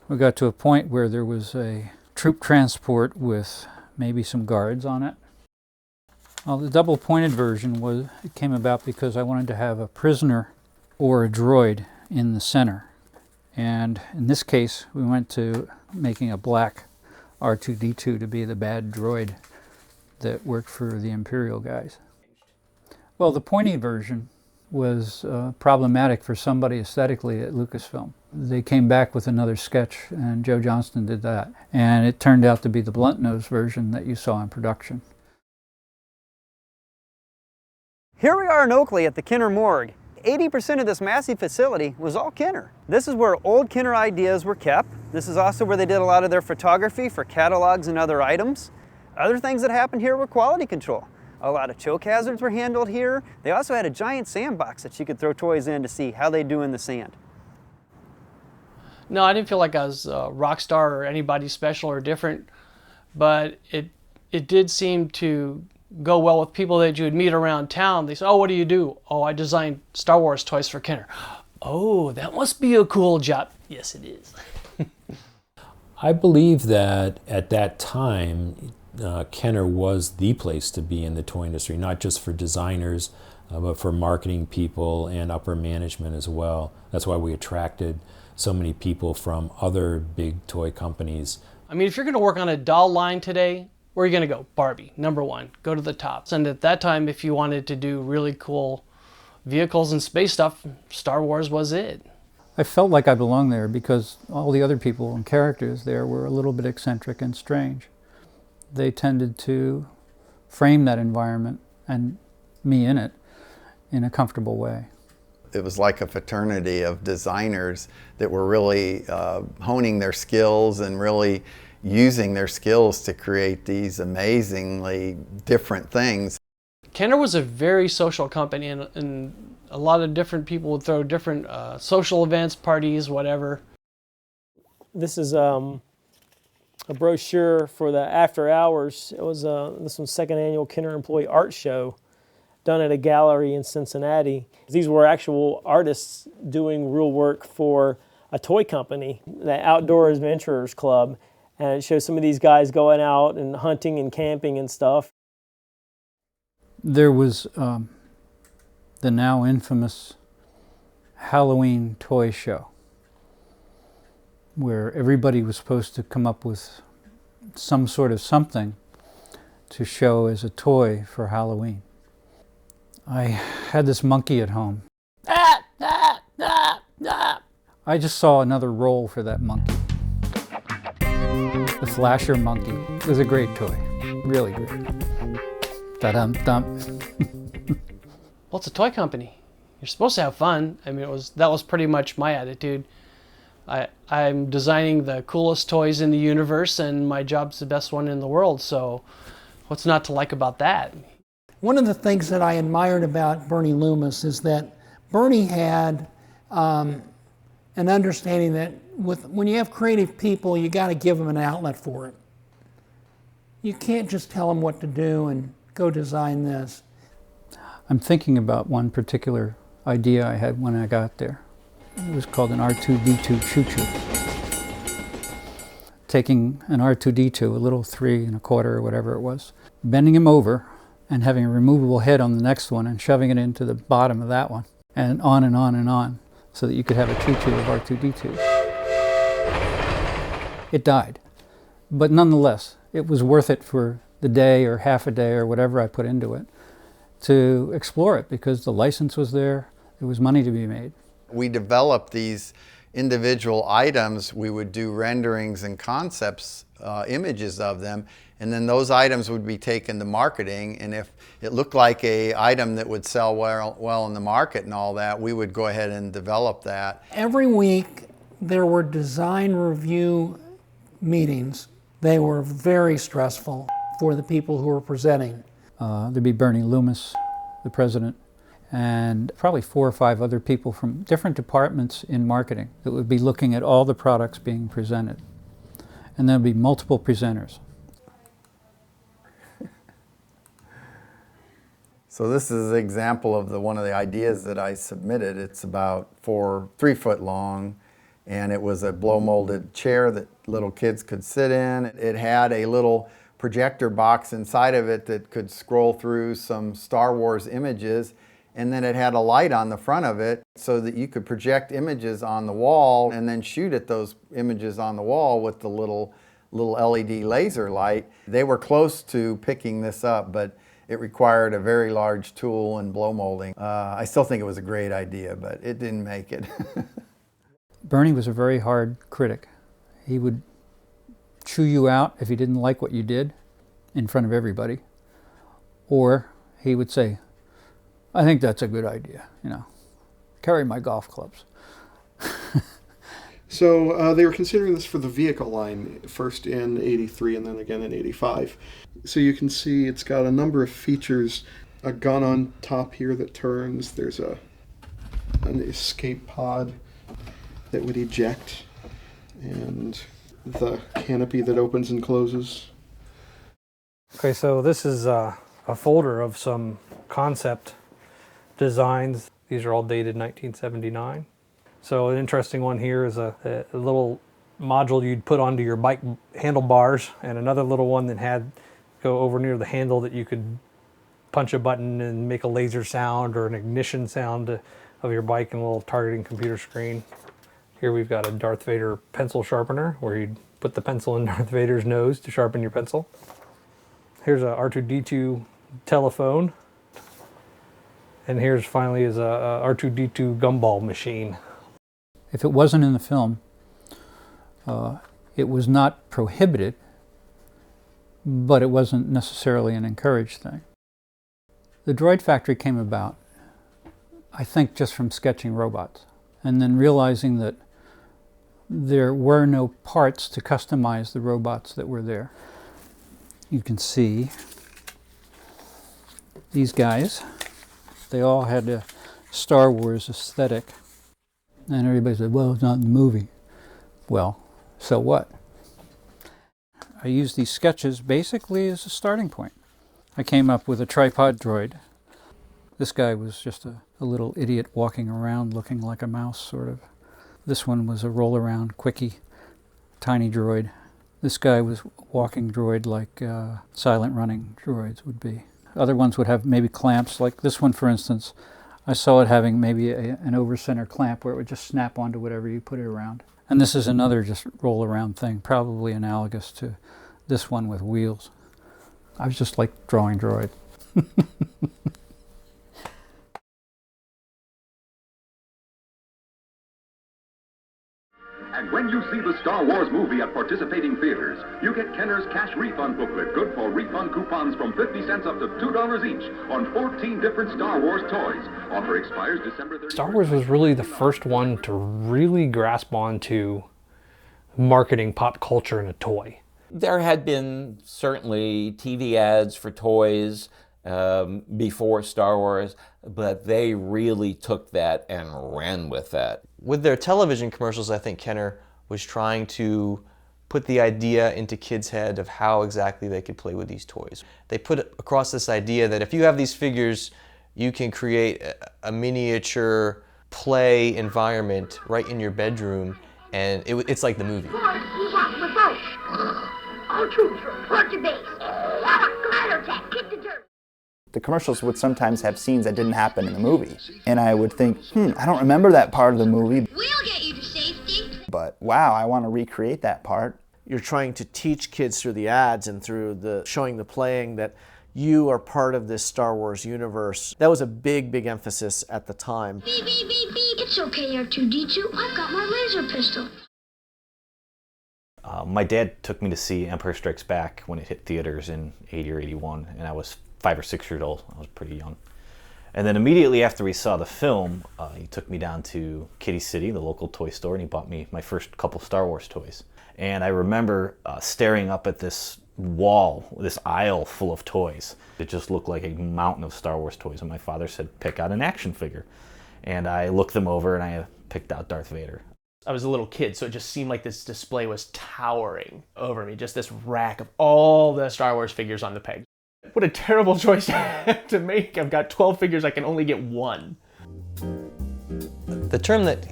S18: we got to a point where there was a troop transport with maybe some guards on it. Well, the double-pointed version it came about because I wanted to have a prisoner or a droid in the center. And in this case, we went to making a black R2-D2 to be the bad droid that worked for the Imperial guys. Well, the pointy version was problematic for somebody aesthetically at Lucasfilm. They came back with another sketch, and Joe Johnston did that. And it turned out to be the blunt-nosed version that you saw in production.
S22: Here we are in Oakley at the Kenner Morgue. 80% of this massive facility was all Kenner. This is where old Kenner ideas were kept. This is also where they did a lot of their photography for catalogs and other items. Other things that happened here were quality control. A lot of choke hazards were handled here. They also had a giant sandbox that you could throw toys in to see how they do in the sand.
S1: No, I didn't feel like I was a rock star or anybody special or different, but it did seem to go well with people that you would meet around town. They say, "Oh, what do you do?" "Oh, I designed Star Wars toys for Kenner." "Oh, that must be a cool job." "Yes, it is."
S17: I believe that at that time, Kenner was the place to be in the toy industry, not just for designers, but for marketing people and upper management as well. That's why we attracted so many people from other big toy companies.
S1: I mean, if you're going to work on a doll line today, where are you going to go? Barbie, #1. Go to the top. And at that time, if you wanted to do really cool vehicles and space stuff, Star Wars was it.
S18: I felt like I belonged there because all the other people and characters there were a little bit eccentric and strange. They tended to frame that environment, and me in it, in a comfortable way.
S24: It was like a fraternity of designers that were really honing their skills and really using their skills to create these amazingly different things.
S1: Kenner was a very social company, and a lot of different people would throw different social events, parties, whatever.
S25: This is a brochure for the after hours. It was this one's second annual Kenner Employee Art Show done at a gallery in Cincinnati. These were actual artists doing real work for a toy company, the Outdoor Adventurers Club. And it shows some of these guys going out and hunting and camping and stuff.
S18: There was the now infamous Halloween toy show, where everybody was supposed to come up with some sort of something to show as a toy for Halloween. I had this monkey at home. I just saw another role for that monkey. The Flasher Monkey. It was a great toy. Really great. Da-dum-dum.
S1: Well, it's a toy company. You're supposed to have fun. I mean, that was pretty much my attitude. I'm designing the coolest toys in the universe, and my job's the best one in the world, so what's not to like about that?
S20: One of the things that I admired about Bernie Loomis is that Bernie had an understanding that when you have creative people, you got to give them an outlet for it. You can't just tell them what to do and go design this.
S18: I'm thinking about one particular idea I had when I got there. It was called an R2-D2 choo-choo. Taking an R2-D2, a little 3 1/4 or whatever it was, bending him over and having a removable head on the next one and shoving it into the bottom of that one, and on and on and on, so that you could have a choo-choo of R2-D2. It died, but nonetheless, it was worth it for the day or half a day or whatever I put into it to explore it, because the license was there, there was money to be made.
S24: We developed these individual items. We would do renderings and concepts, images of them, and then those items would be taken to marketing, and if it looked like a item that would sell well in the market and all that, we would go ahead and develop that.
S20: Every week there were design review meetings. They were very stressful for the people who were presenting.
S18: There'd be Bernie Loomis, the president, and probably 4 or 5 other people from different departments in marketing that would be looking at all the products being presented. And there'd be multiple presenters.
S24: So this is an example of one of the ideas that I submitted. It's about 3 foot long, and it was a blow molded chair that little kids could sit in. It had a little projector box inside of it that could scroll through some Star Wars images, and then it had a light on the front of it so that you could project images on the wall and then shoot at those images on the wall with the little LED laser light. They were close to picking this up, but it required a very large tool and blow molding. I still think it was a great idea, but it didn't make it.
S18: Bernie was a very hard critic. He would chew you out if he didn't like what you did in front of everybody, or he would say, I think that's a good idea, carry my golf clubs.
S7: So they were considering this for the vehicle line, first in '83 and then again in '85. So you can see it's got a number of features, a gun on top here that turns, there's an escape pod that would eject, and the canopy that opens and closes.
S8: Okay, so this is a folder of some concept designs. These are all dated 1979. So an interesting one here is a little module you'd put onto your bike handlebars, and another little one that had go over near the handle that you could punch a button and make a laser sound or an ignition sound of your bike, and a little targeting computer screen. Here we've got a Darth Vader pencil sharpener where you'd put the pencil in Darth Vader's nose to sharpen your pencil. Here's a R2-D2 telephone. And here's finally is a R2-D2 gumball machine.
S18: If it wasn't in the film, it was not prohibited, but it wasn't necessarily an encouraged thing. The Droid Factory came about, I think, just from sketching robots, and then realizing that there were no parts to customize the robots that were there. You can see these guys. They all had a Star Wars aesthetic. And everybody said, well, it's not in the movie. Well, so what? I used these sketches basically as a starting point. I came up with a tripod droid. This guy was just a little idiot walking around looking like a mouse, sort of. This one was a roll-around quickie, tiny droid. This guy was walking droid like silent running droids would be. Other ones would have maybe clamps, like this one, for instance. I saw it having maybe an over-center clamp where it would just snap onto whatever you put it around. And this is another just roll-around thing, probably analogous to this one with wheels. I was just like drawing droid.
S13: And when you see the Star Wars movie at participating theaters, you get Kenner's Cash Refund Booklet, good for refund coupons from 50 cents up to $2 each on 14 different Star Wars toys. Offer expires December 31st.
S8: Star Wars was really the first one to really grasp onto marketing pop culture in a toy.
S9: There had been certainly TV ads for toys before Star Wars, but they really took that and ran with that.
S12: With their television commercials, I think Kenner was trying to put the idea into kids' head of how exactly they could play with these toys. They put across this idea that if you have these figures, you can create a miniature play environment right in your bedroom, and it's like the movie.
S10: All troops report to base. Glider attack, kick the dirt.
S2: The commercials would sometimes have scenes that didn't happen in the movie. And I would think, I don't remember that part of the movie.
S10: We'll get you to safety.
S2: But wow, I want to recreate that part.
S11: You're trying to teach kids through the ads and through the showing the playing that you are part of this Star Wars universe. That was a big, big emphasis at the time.
S10: Beep, beep, beep, beep. It's okay, R2-D2. I've got my laser pistol.
S5: My dad took me to see Empire Strikes Back when it hit theaters in 80 or 81, and I was 5 or 6 years old. I was pretty young. And then immediately after we saw the film, he took me down to Kitty City, the local toy store, and he bought me my first couple Star Wars toys. And I remember staring up at this wall, this aisle full of toys. It just looked like a mountain of Star Wars toys, and my father said, pick out an action figure. And I looked them over, and I picked out Darth Vader.
S3: I was a little kid, so it just seemed like this display was towering over me, just this rack of all the Star Wars figures on the peg. What a terrible choice to make. I've got 12 figures, I can only get one.
S12: The term that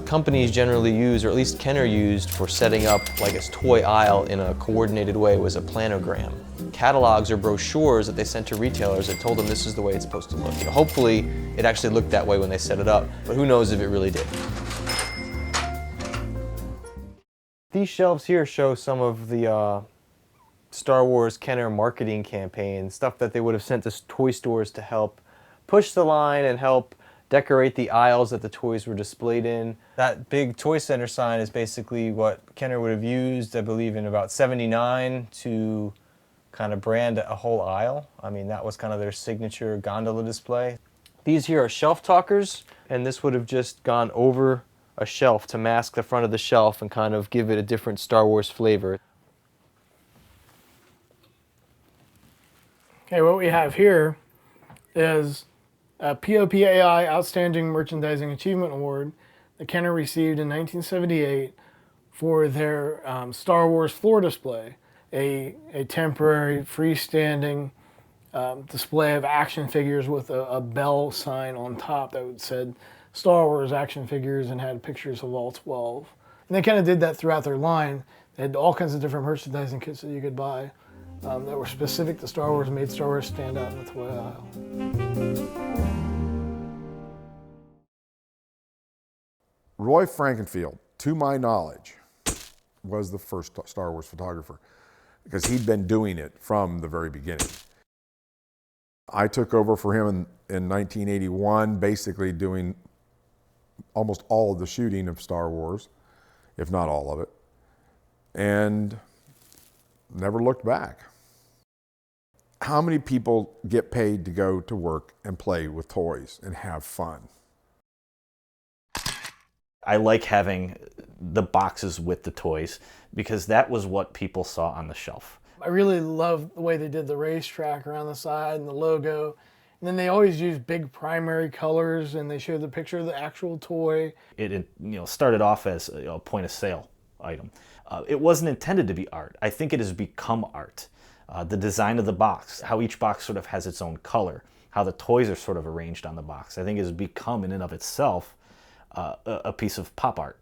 S12: companies generally use, or at least Kenner used for setting up like a toy aisle in a coordinated way, was a planogram. Catalogs or brochures that they sent to retailers that told them this is the way it's supposed to look. Hopefully it actually looked that way when they set it up, but who knows if it really did. These shelves here show some of the Star Wars Kenner marketing campaign, stuff that they would have sent to toy stores to help push the line and help decorate the aisles that the toys were displayed in. That big Toy Center sign is basically what Kenner would have used, I believe, in about '79 to kind of brand a whole aisle. I mean, that was kind of their signature gondola display. These here are shelf talkers, and this would have just gone over a shelf to mask the front of the shelf and kind of give it a different Star Wars flavor.
S15: Okay, what we have here is a POPAI Outstanding Merchandising Achievement Award that Kenner received in 1978 for their Star Wars floor display, a temporary freestanding display of action figures with a bell sign on top that said Star Wars action figures and had pictures of all 12. And they kind of did that throughout their line. They had all kinds of different merchandising kits that you could buy that were specific to Star Wars, made Star Wars stand out in the toy aisle.
S16: Roy Frankenfield, to my knowledge, was the first Star Wars photographer because he'd been doing it from the very beginning. I took over for him in 1981, basically doing almost all of the shooting of Star Wars, if not all of it, and never looked back. How many people get paid to go to work and play with toys and have fun?
S5: I like having the boxes with the toys because that was what people saw on the shelf.
S15: I really love the way they did the racetrack around the side and the logo. And then they always use big primary colors, and they showed the picture of the actual toy.
S5: It started off as a point of sale item. It wasn't intended to be art. I think it has become art. The design of the box, how each box sort of has its own color, how the toys are sort of arranged on the box, I think has become in and of itself a piece of pop art.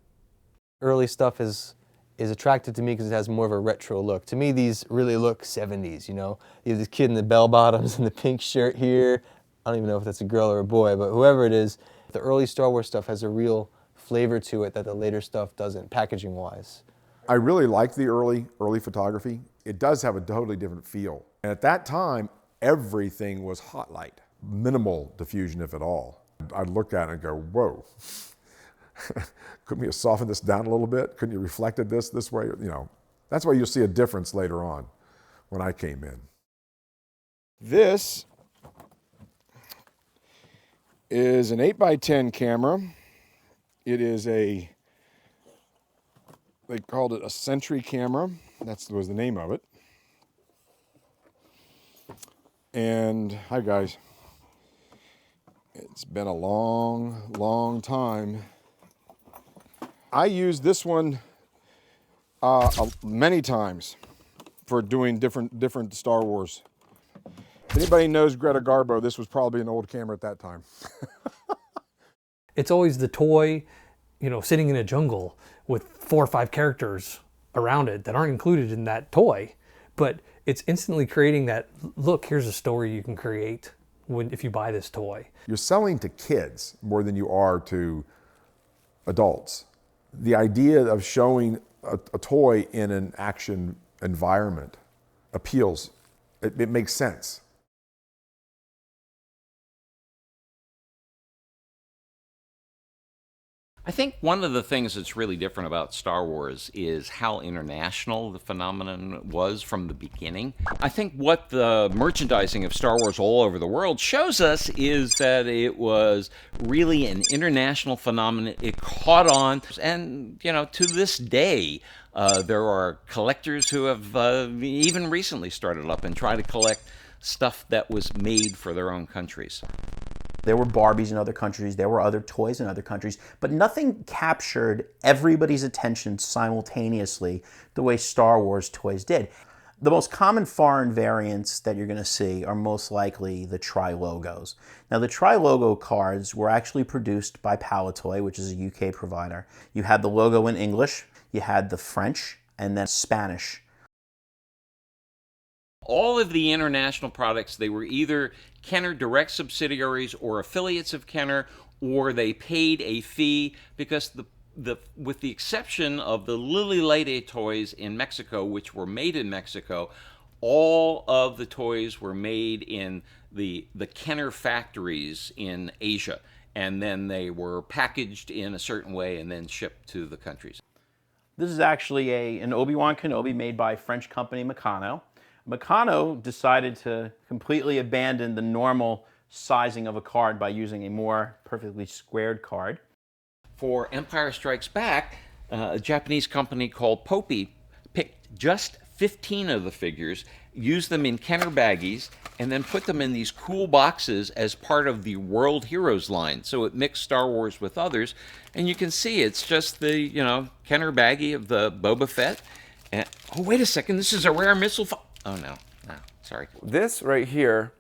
S12: Early stuff is attractive to me because it has more of a retro look. To me, these really look 70s, you know? You have this kid in the bell bottoms and the pink shirt here. I don't even know if that's a girl or a boy, but whoever it is, the early Star Wars stuff has a real flavor to it that the later stuff doesn't, packaging-wise.
S16: I really like the early photography. It does have a totally different feel. And at that time, everything was hot light, minimal diffusion if at all. I'd look at it and go, whoa, couldn't you have softened this down a little bit? Couldn't you have reflected this way? You know, that's why you'll see a difference later on when I came in. This is an 8x10 camera. It is they called it a Sentry camera. That was the name of it. And hi guys. It's been a long, long time. I used this one many times for doing different Star Wars. If anybody knows Greta Garbo, this was probably an old camera at that time.
S8: It's always the toy, you know, sitting in a jungle with 4 or 5 characters around it that aren't included in that toy. But it's instantly creating that, look, here's a story you can create if you buy this toy.
S16: You're selling to kids more than you are to adults. The idea of showing a toy in an action environment appeals. It makes sense.
S9: I think one of the things that's really different about Star Wars is how international the phenomenon was from the beginning. I think what the merchandising of Star Wars all over the world shows us is that it was really an international phenomenon. It caught on, and you know, to this day, there are collectors who have even recently started up and try to collect stuff that was made for their own countries.
S4: There were Barbies in other countries, there were other toys in other countries, but nothing captured everybody's attention simultaneously the way Star Wars toys did. The most common foreign variants that you're going to see are most likely the Tri-Logos. Now the Tri-Logo cards were actually produced by Palitoy, which is a UK provider. You had the logo in English, you had the French, and then Spanish.
S9: All of the international products, they were either Kenner direct subsidiaries or affiliates of Kenner, or they paid a fee because with the exception of the Lily Lady toys in Mexico, which were made in Mexico, all of the toys were made in the Kenner factories in Asia, and then they were packaged in a certain way and then shipped to the countries.
S4: This is actually an Obi-Wan Kenobi made by French company Meccano. Meccano decided to completely abandon the normal sizing of a card by using a more perfectly squared card.
S9: For Empire Strikes Back, a Japanese company called Popey picked just 15 of the figures, used them in Kenner baggies, and then put them in these cool boxes as part of the World Heroes line. So it mixed Star Wars with others, and you can see it's just the, you know, Kenner baggie of the Boba Fett. And, oh, wait a second, this is a rare missile. Oh, no, sorry.
S6: This right here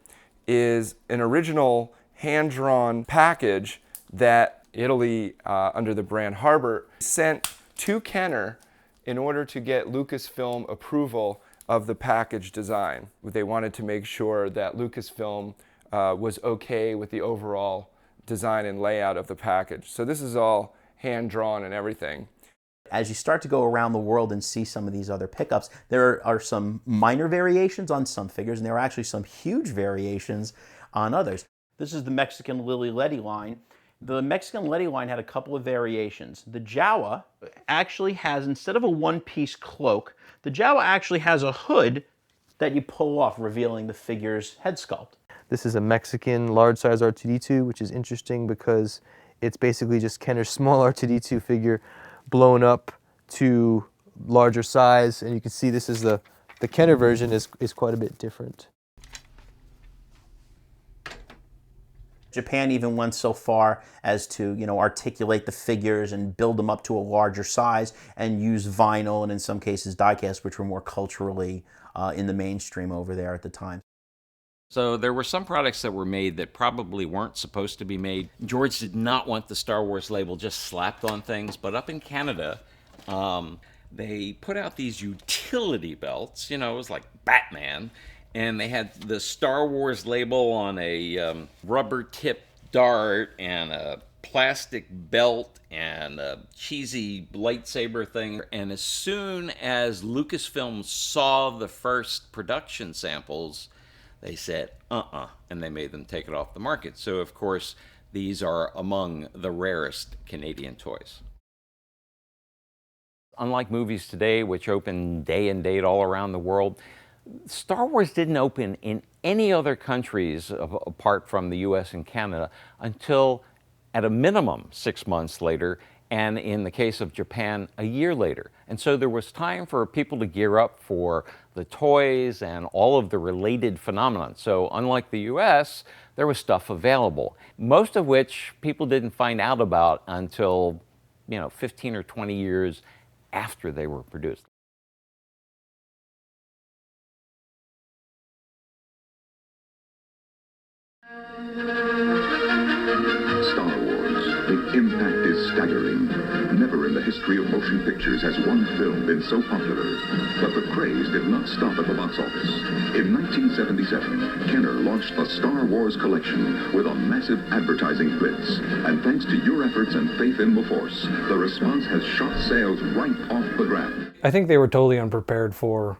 S6: is an original hand-drawn package that Italy, under the brand Harbor, sent to Kenner in order to get Lucasfilm approval of the package design. They wanted to make sure that Lucasfilm was okay with the overall design and layout of the package. So this is all hand-drawn and everything.
S4: As you start to go around the world and see some of these other pickups, there are some minor variations on some figures, and there are actually some huge variations on others. This is the Mexican Lily Letty line. The Mexican Letty line had a couple of variations. The Jawa actually has, instead of a one-piece cloak, the Jawa actually has a hood that you pull off, revealing the figure's head sculpt.
S12: This is a Mexican large-size R2-D2, which is interesting because it's basically just Kenner's small R2-D2 figure blown up to larger size, and you can see this is the Kenner version is quite a bit different.
S4: Japan even went so far as to, you know, articulate the figures and build them up to a larger size and use vinyl and in some cases die-cast, which were more culturally in the mainstream over there at the time.
S9: So there were some products that were made that probably weren't supposed to be made. George did not want the Star Wars label just slapped on things, but up in Canada, they put out these utility belts, you know, it was like Batman, and they had the Star Wars label on a rubber tip dart and a plastic belt and a cheesy lightsaber thing. And as soon as Lucasfilm saw the first production samples, they said, and they made them take it off the market. So, of course, These are among the rarest Canadian toys. Unlike movies today, which open day and date all around the world, Star Wars didn't open in any other countries apart from the US and Canada until at a minimum 6 months later, and in the case of Japan, a year later. And so there was time for people to gear up for the toys and all of the related phenomena. So unlike the US, there was stuff available, most of which people didn't find out about until, 15 or 20 years after they were produced.
S13: Star Wars. The impact is staggering. Never in the history of motion pictures has one film been so popular. But the craze did not stop at the box office. In 1977, Kenner launched the Star Wars collection with a massive advertising blitz. And thanks to your efforts and faith in the Force, the response has shot sales right off the ground.
S8: I think they were totally unprepared for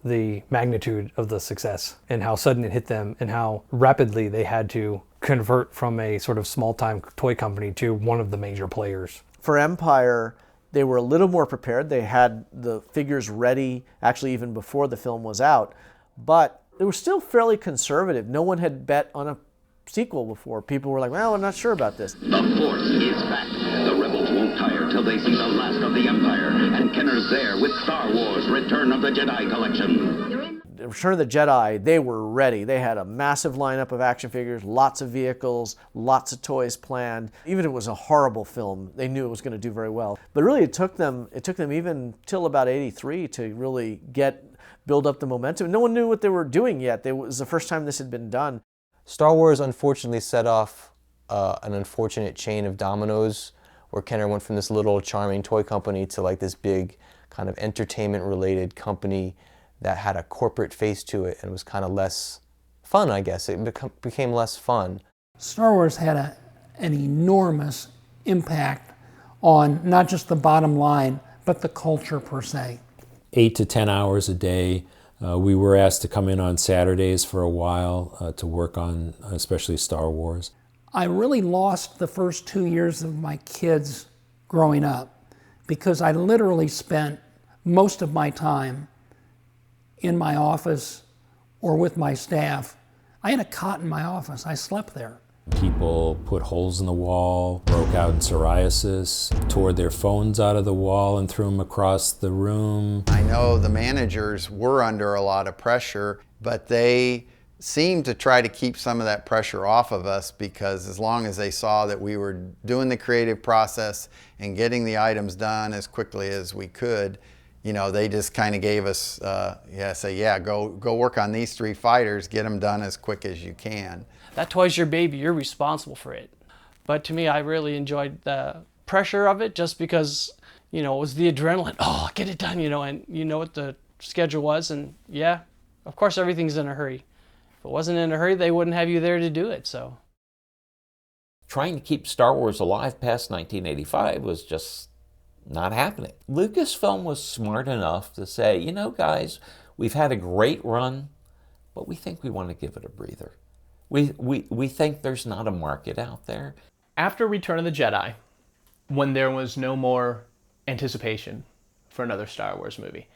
S8: the magnitude of the success and how sudden it hit them and how rapidly they had to convert from a sort of small-time toy company to one of the major players.
S11: For Empire, they were a little more prepared. They had the figures ready, actually even before the film was out, but they were still fairly conservative. No one had bet on a sequel before. People were like, well, I'm not sure about this.
S14: The Force is back. The rebels won't tire till they see the last of the Empire, and Kenner's there with Star Wars Return of the Jedi collection.
S11: Return of the Jedi, they were ready. They had a massive lineup of action figures, lots of vehicles, lots of toys planned. Even if it was a horrible film, they knew it was going to do very well. But really it took them even till about 83 to really build up the momentum. No one knew what they were doing yet. It was the first time this had been done.
S12: Star Wars unfortunately set off an unfortunate chain of dominoes where Kenner went from this little charming toy company to like this big kind of entertainment related company that had a corporate face to it and was kind of less fun, I guess. It became less fun.
S20: Star Wars had an enormous impact on not just the bottom line, but the culture per se.
S17: 8 to 10 hours a day. We were asked to come in on Saturdays for a while to work on especially Star Wars.
S20: I really lost the first 2 years of my kids growing up because I literally spent most of my time in my office or with my staff. I had a cot in my office. I slept there.
S17: People put holes in the wall, broke out in psoriasis, tore their phones out of the wall and threw them across the room.
S24: I know the managers were under a lot of pressure, but they seemed to try to keep some of that pressure off of us because as long as they saw that we were doing the creative process and getting the items done as quickly as we could, they just kind of gave us, go work on these 3 fighters, get them done as quick as you can.
S1: That toy's your baby, you're responsible for it. But to me, I really enjoyed the pressure of it just because, it was the adrenaline. Oh, get it done, and you know what the schedule was. And yeah, of course, everything's in a hurry. If it wasn't in a hurry, they wouldn't have you there to do it, so.
S9: Trying to keep Star Wars alive past 1985 was just not happening. Lucasfilm was smart enough to say, guys, we've had a great run, but we think we want to give it a breather. We think there's not a market out there.
S3: After Return of the Jedi, when there was no more anticipation for another Star Wars movie,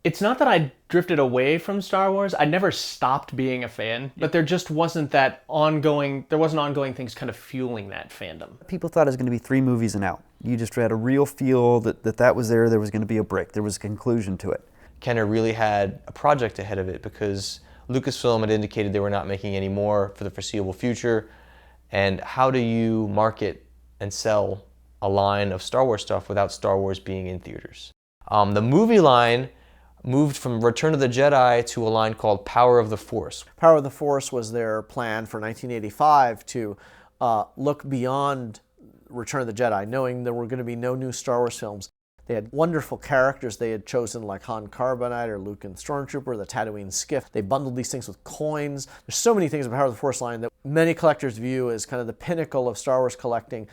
S3: it's not that I drifted away from Star Wars. I never stopped being a fan, but there just wasn't that ongoing things kind of fueling that fandom.
S19: People thought it was going to be 3 movies and out. You just had a real feel that was there was going to be a break. There was a conclusion to it.
S12: Kenner really had a project ahead of it because Lucasfilm had indicated they were not making any more for the foreseeable future. And how do you market and sell a line of Star Wars stuff without Star Wars being in theaters? The movie line moved from Return of the Jedi to a line called Power of the Force.
S11: Power of the Force was their plan for 1985 to look beyond Return of the Jedi, knowing there were going to be no new Star Wars films. They had wonderful characters they had chosen, like Han Carbonite or Luke and Stormtrooper, the Tatooine Skiff. They bundled these things with coins. There's so many things about Power of the Force line that many collectors view as kind of the pinnacle of Star Wars collecting.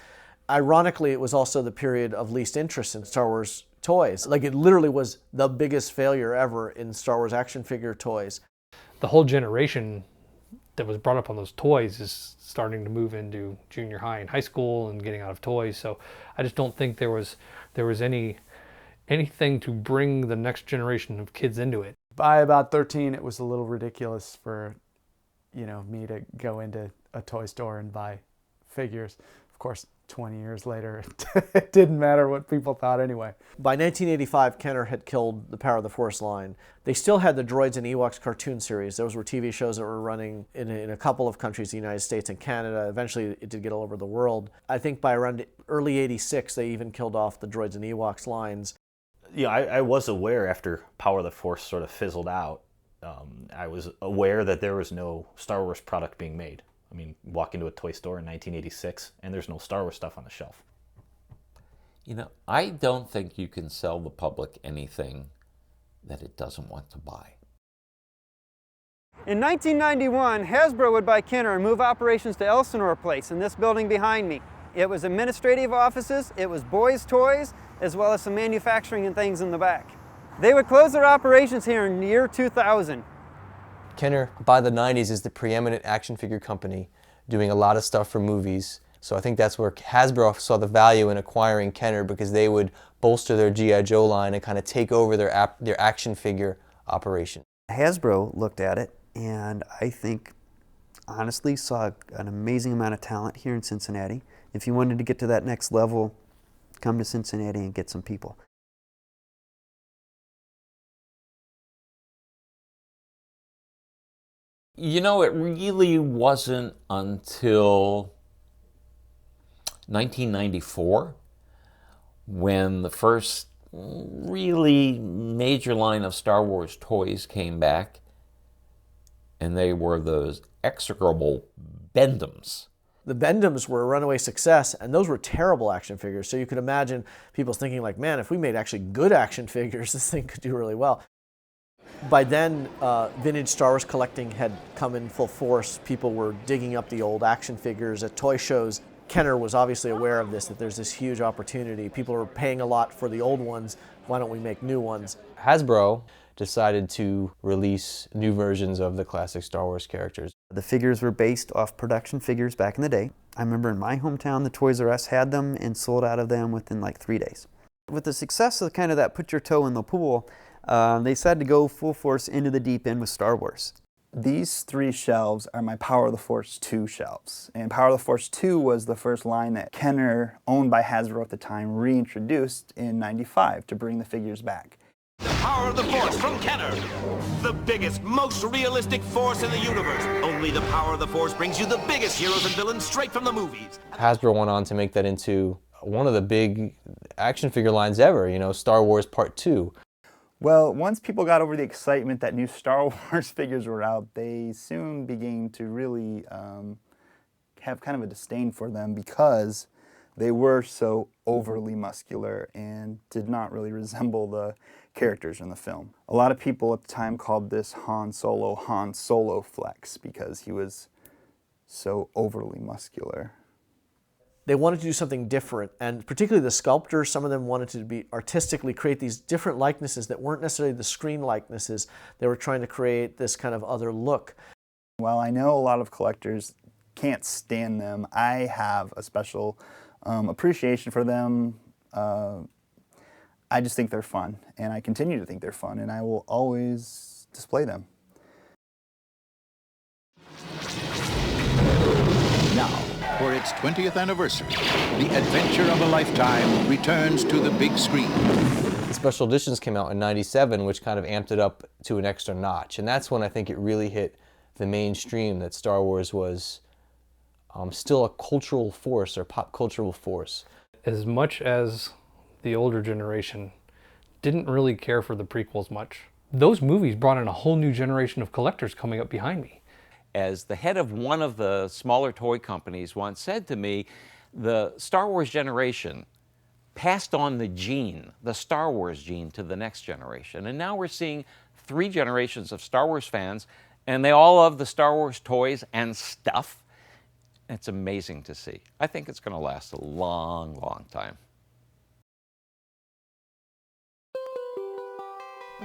S11: Ironically, it was also the period of least interest in Star Wars toys. Like, it literally was the biggest failure ever in Star Wars action figure toys.
S8: The whole generation that was brought up on those toys is starting to move into junior high and high school and getting out of toys. So I just don't think there was anything to bring the next generation of kids into it.
S7: By about 13, it was a little ridiculous for, you know, me to go into a toy store and buy figures. Of course, 20 years later, it didn't matter what people thought anyway.
S11: By 1985, Kenner had killed the Power of the Force line. They still had the Droids and Ewoks cartoon series. Those were TV shows that were running in a couple of countries, the United States and Canada. Eventually, it did get all over the world. I think by around early 86, they even killed off the Droids and Ewoks lines.
S5: Yeah, I was aware after Power of the Force sort of fizzled out, I was aware that there was no Star Wars product being made. I mean, walk into a toy store in 1986 and there's no Star Wars stuff on the shelf.
S9: You know, I don't think you can sell the public anything that it doesn't want to buy.
S21: In 1991, Hasbro would buy Kenner and move operations to Elsinore Place in this building behind me. It was administrative offices, it was boys' toys, as well as some manufacturing and things in the back. They would close their operations here in the year 2000.
S12: Kenner, by the 90s, is the preeminent action figure company doing a lot of stuff for movies. So I think that's where Hasbro saw the value in acquiring Kenner, because they would bolster their G.I. Joe line and kind of take over their action figure operation.
S19: Hasbro looked at it and I think honestly saw an amazing amount of talent here in Cincinnati. If you wanted to get to that next level, come to Cincinnati and get some people.
S9: You know, it really wasn't until 1994 when the first really major line of Star Wars toys came back, and they were those execrable Bendums.
S11: The Bendums were a runaway success, and those were terrible action figures. So you could imagine people thinking like, man, if we made actually good action figures, this thing could do really well. By then, vintage Star Wars collecting had come in full force. People were digging up the old action figures at toy shows. Kenner was obviously aware of this, that there's this huge opportunity. People are paying a lot for the old ones. Why don't we make new ones?
S12: Hasbro decided to release new versions of the classic Star Wars characters.
S19: The figures were based off production figures back in the day. I remember in my hometown, the Toys R Us had them and sold out of them within like 3 days. With the success of kind of that put your toe in the pool, they decided to go full force into the deep end with Star Wars.
S2: These 3 shelves are my Power of the Force 2 shelves. And Power of the Force 2 was the first line that Kenner, owned by Hasbro at the time, reintroduced in '95 to bring the figures back.
S22: The Power of the Force from Kenner. The biggest, most realistic force in the universe. Only the Power of the Force brings you the biggest heroes and villains straight from the movies.
S12: Hasbro went on to make that into one of the big action figure lines ever, you know, Star Wars Part 2.
S2: Well, once people got over the excitement that new Star Wars figures were out, they soon began to really have kind of a disdain for them because they were so overly muscular and did not really resemble the characters in the film. A lot of people at the time called this Han Solo flex because he was so overly muscular.
S11: They wanted to do something different, and particularly the sculptors, some of them wanted to be artistically create these different likenesses that weren't necessarily the screen likenesses. They were trying to create this kind of other look.
S2: While I know a lot of collectors can't stand them, I have a special appreciation for them. I just think they're fun, and I continue to think they're fun, and I will always display them.
S23: Now, for its 20th anniversary, the adventure of a lifetime returns to the big screen.
S12: The special editions came out in '97, which kind of amped it up to an extra notch, and that's when I think it really hit the mainstream that Star Wars was still a cultural force or pop cultural force.
S8: As much as the older generation didn't really care for the prequels much, those movies brought in a whole new generation of collectors coming up behind me.
S9: As the head of one of the smaller toy companies once said to me, the Star Wars generation passed on the gene, the Star Wars gene, to the next generation. And now we're seeing 3 generations of Star Wars fans, and they all love the Star Wars toys and stuff. It's amazing to see. I think it's going to last a long, long time.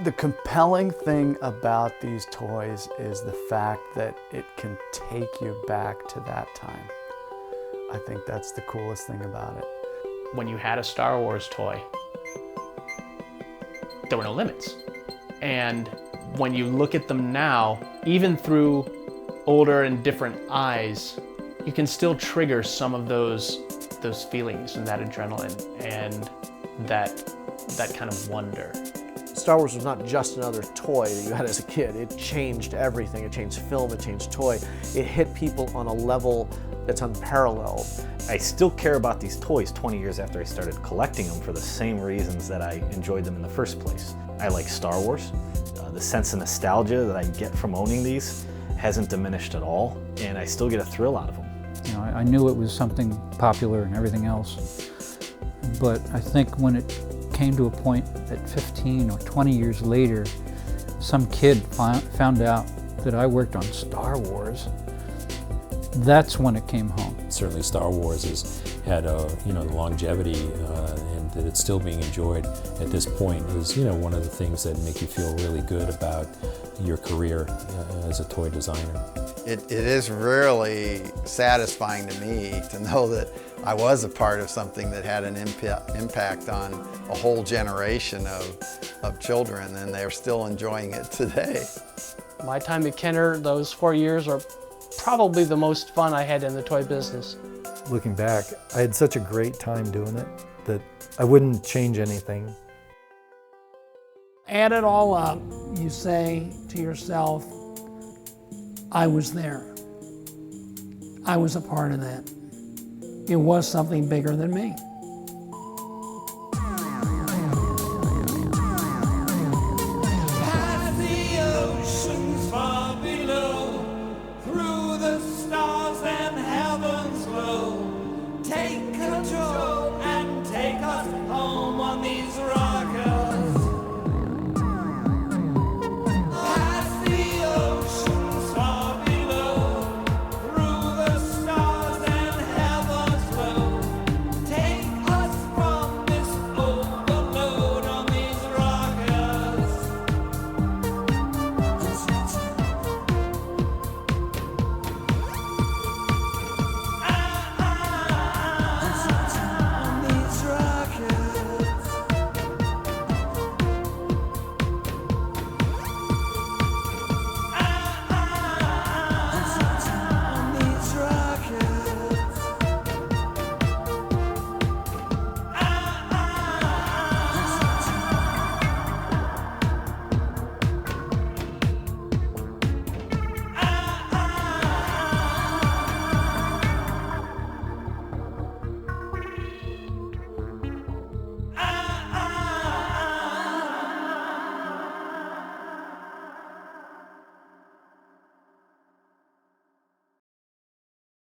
S7: The compelling thing about these toys is the fact that it can take you back to that time. I think that's the coolest thing about it.
S3: When you had a Star Wars toy, there were no limits. And when you look at them now, even through older and different eyes, you can still trigger some of those feelings and that adrenaline and that kind of wonder.
S11: Star Wars was not just another toy that you had as a kid. It changed everything. It changed film, it changed toy. It hit people on a level that's unparalleled.
S5: I still care about these toys 20 years after I started collecting them for the same reasons that I enjoyed them in the first place. I like Star Wars. The sense of nostalgia that I get from owning these hasn't diminished at all, and I still get a thrill out of them.
S10: You know, I knew it was something popular and everything else, but I think when it came to a point that 15 or 20 years later, some kid found out that I worked on Star Wars, that's when it came home.
S17: Certainly Star Wars has had the longevity and that it's still being enjoyed at this point is one of the things that make you feel really good about your career as a toy designer.
S24: It is really satisfying to me to know that I was a part of something that had an impact on a whole generation of children, and they're still enjoying it today.
S1: My time at Kenner, those 4 years are probably the most fun I had in the toy business.
S15: Looking back, I had such a great time doing it that I wouldn't change anything.
S20: Add it all up, you say to yourself, I was there. I was a part of that. It was something bigger than me.